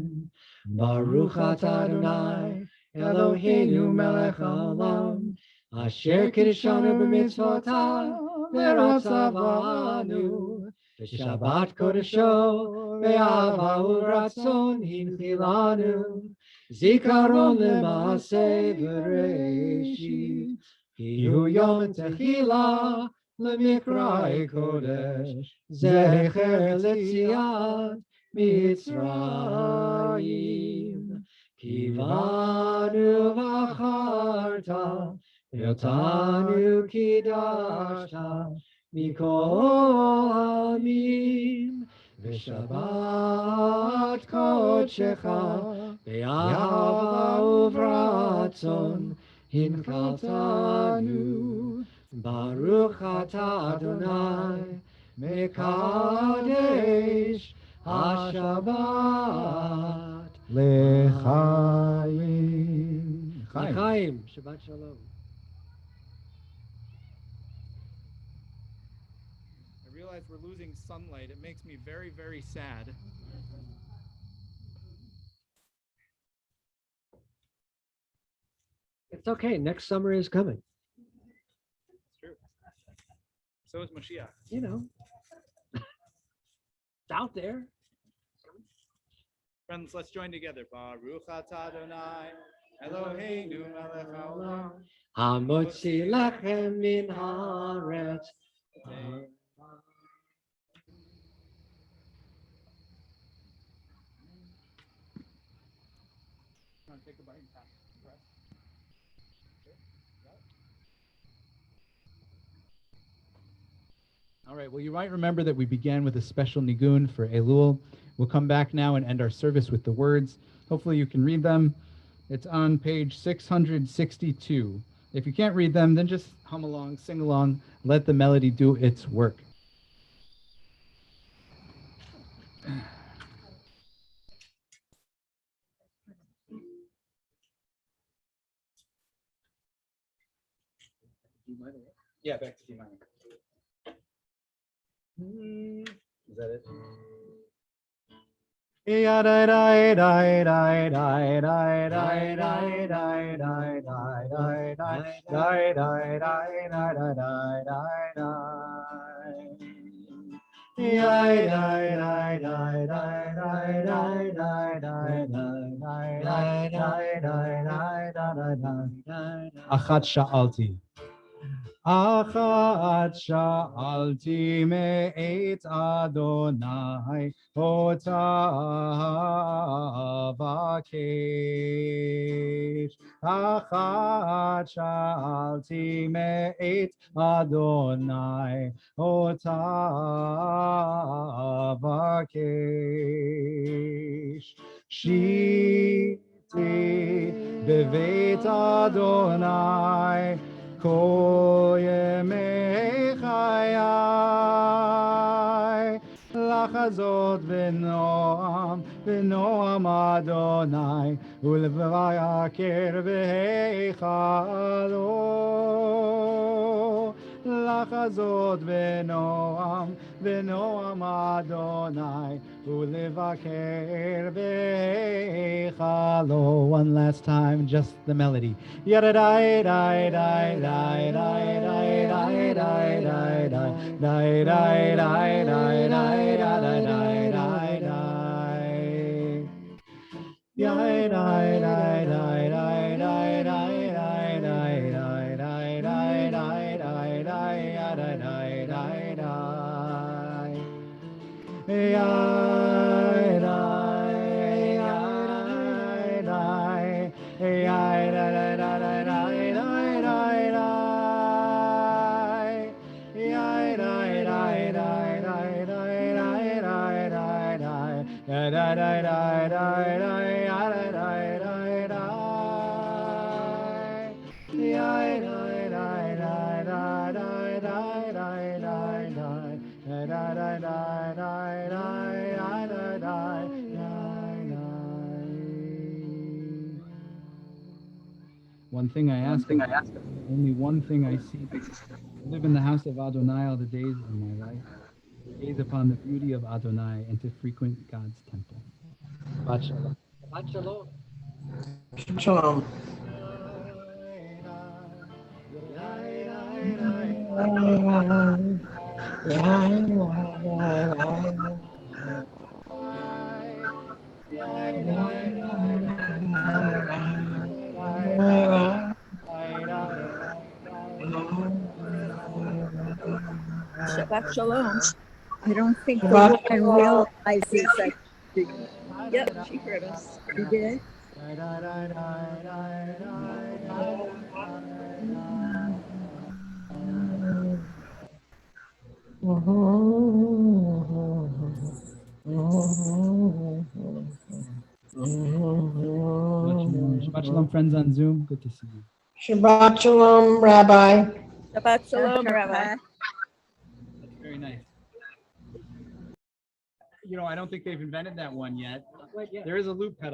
Speaker 2: Baruch atah Adonai Eloheinu melech haolam asher kiddushanu b'mitzvotav v'ratzavanu b'shabbat kodesho be'ahava u'ratzon hinchilanu zikaron l'maaseh v'reishit. Hu yom techila lemikrai kodesh zecher letziat Mitzrayim kivanu v'acharta yotanu kidashta mikol hamim v'shabbat kodshecha be'ahava uvratzon Hinchaltanu, Baruch atah Adonai, Mekadesh HaShabbat
Speaker 1: L'chaim.
Speaker 2: L'chaim. Shabbat shalom.
Speaker 1: I realize we're losing sunlight. It makes me very, very sad.
Speaker 2: It's okay. Next summer is coming.
Speaker 1: It's true. So is Mashiach.
Speaker 2: You know, it's out there.
Speaker 1: Friends, let's join together. Baruch atah Adonai, Eloheinu melech haolam.
Speaker 2: Hamotzi lechem min haaretz.
Speaker 1: Take a bite and pass. All right, well, you might remember that we began with a special nigun for Elul. We'll come back now and end our service with the words. Hopefully you can read them. It's on page 662. If you can't read them, then just hum along, sing along, let the melody do its work. Yeah, back to D minor. Is that it? Achat sha'alti. Achat sha'alti me'et Adonai ota avakesh. Achat sha'alti me'et Adonai ota avakesh. Shiti bevet Adonai כל ימי חיי, לחזות בנועם אדוני, ולבקר בהיכלו. לחזות בנועם אדוני, ולבקר בהיכלו. One last time, just the melody. Yadadai, dai, dai, dai, dai, dai, dai, dai, dai, dai, dai, dai, dai, dai, dai, dai, dai, dai, dai. Yai, dai, dai, dai, dai, dai, dai, dai, dai, dai, dai, dai, dai, dai, dai, yada, dai, dai, dai. Yai, dai, yai, dai, yai, dai, dai, dai, dai, dai, dai, dai. Yai, dai, dai, dai, dai, dai, dai, dai, dai, dai. Dai, dai, dai, dai, dai, dai, yada, dai, dai, dai. Yai, dai, dai, dai, dai, dai, dai, dai, dai, dai. Dai, dai, dai, dai, dai, dai, yada, dai, dai, dai. One thing I ask of you, only one thing I seek. Live in the house of Adonai all the days of my life. Gaze upon the beauty of Adonai and to frequent God's temple. Shabbat shalom.
Speaker 2: Shabbat shalom.
Speaker 3: Shalom.
Speaker 5: Shabbat shalom. I don't think the woman realizes that. Yep, she heard us. She did.
Speaker 1: Shabbat shalom, friends on Zoom. Good to see you.
Speaker 3: Shabbat shalom, Rabbi.
Speaker 5: Shabbat shalom, Rabbi.
Speaker 1: That's very nice. You know, I don't think they've invented that one yet. There is a loop pedal.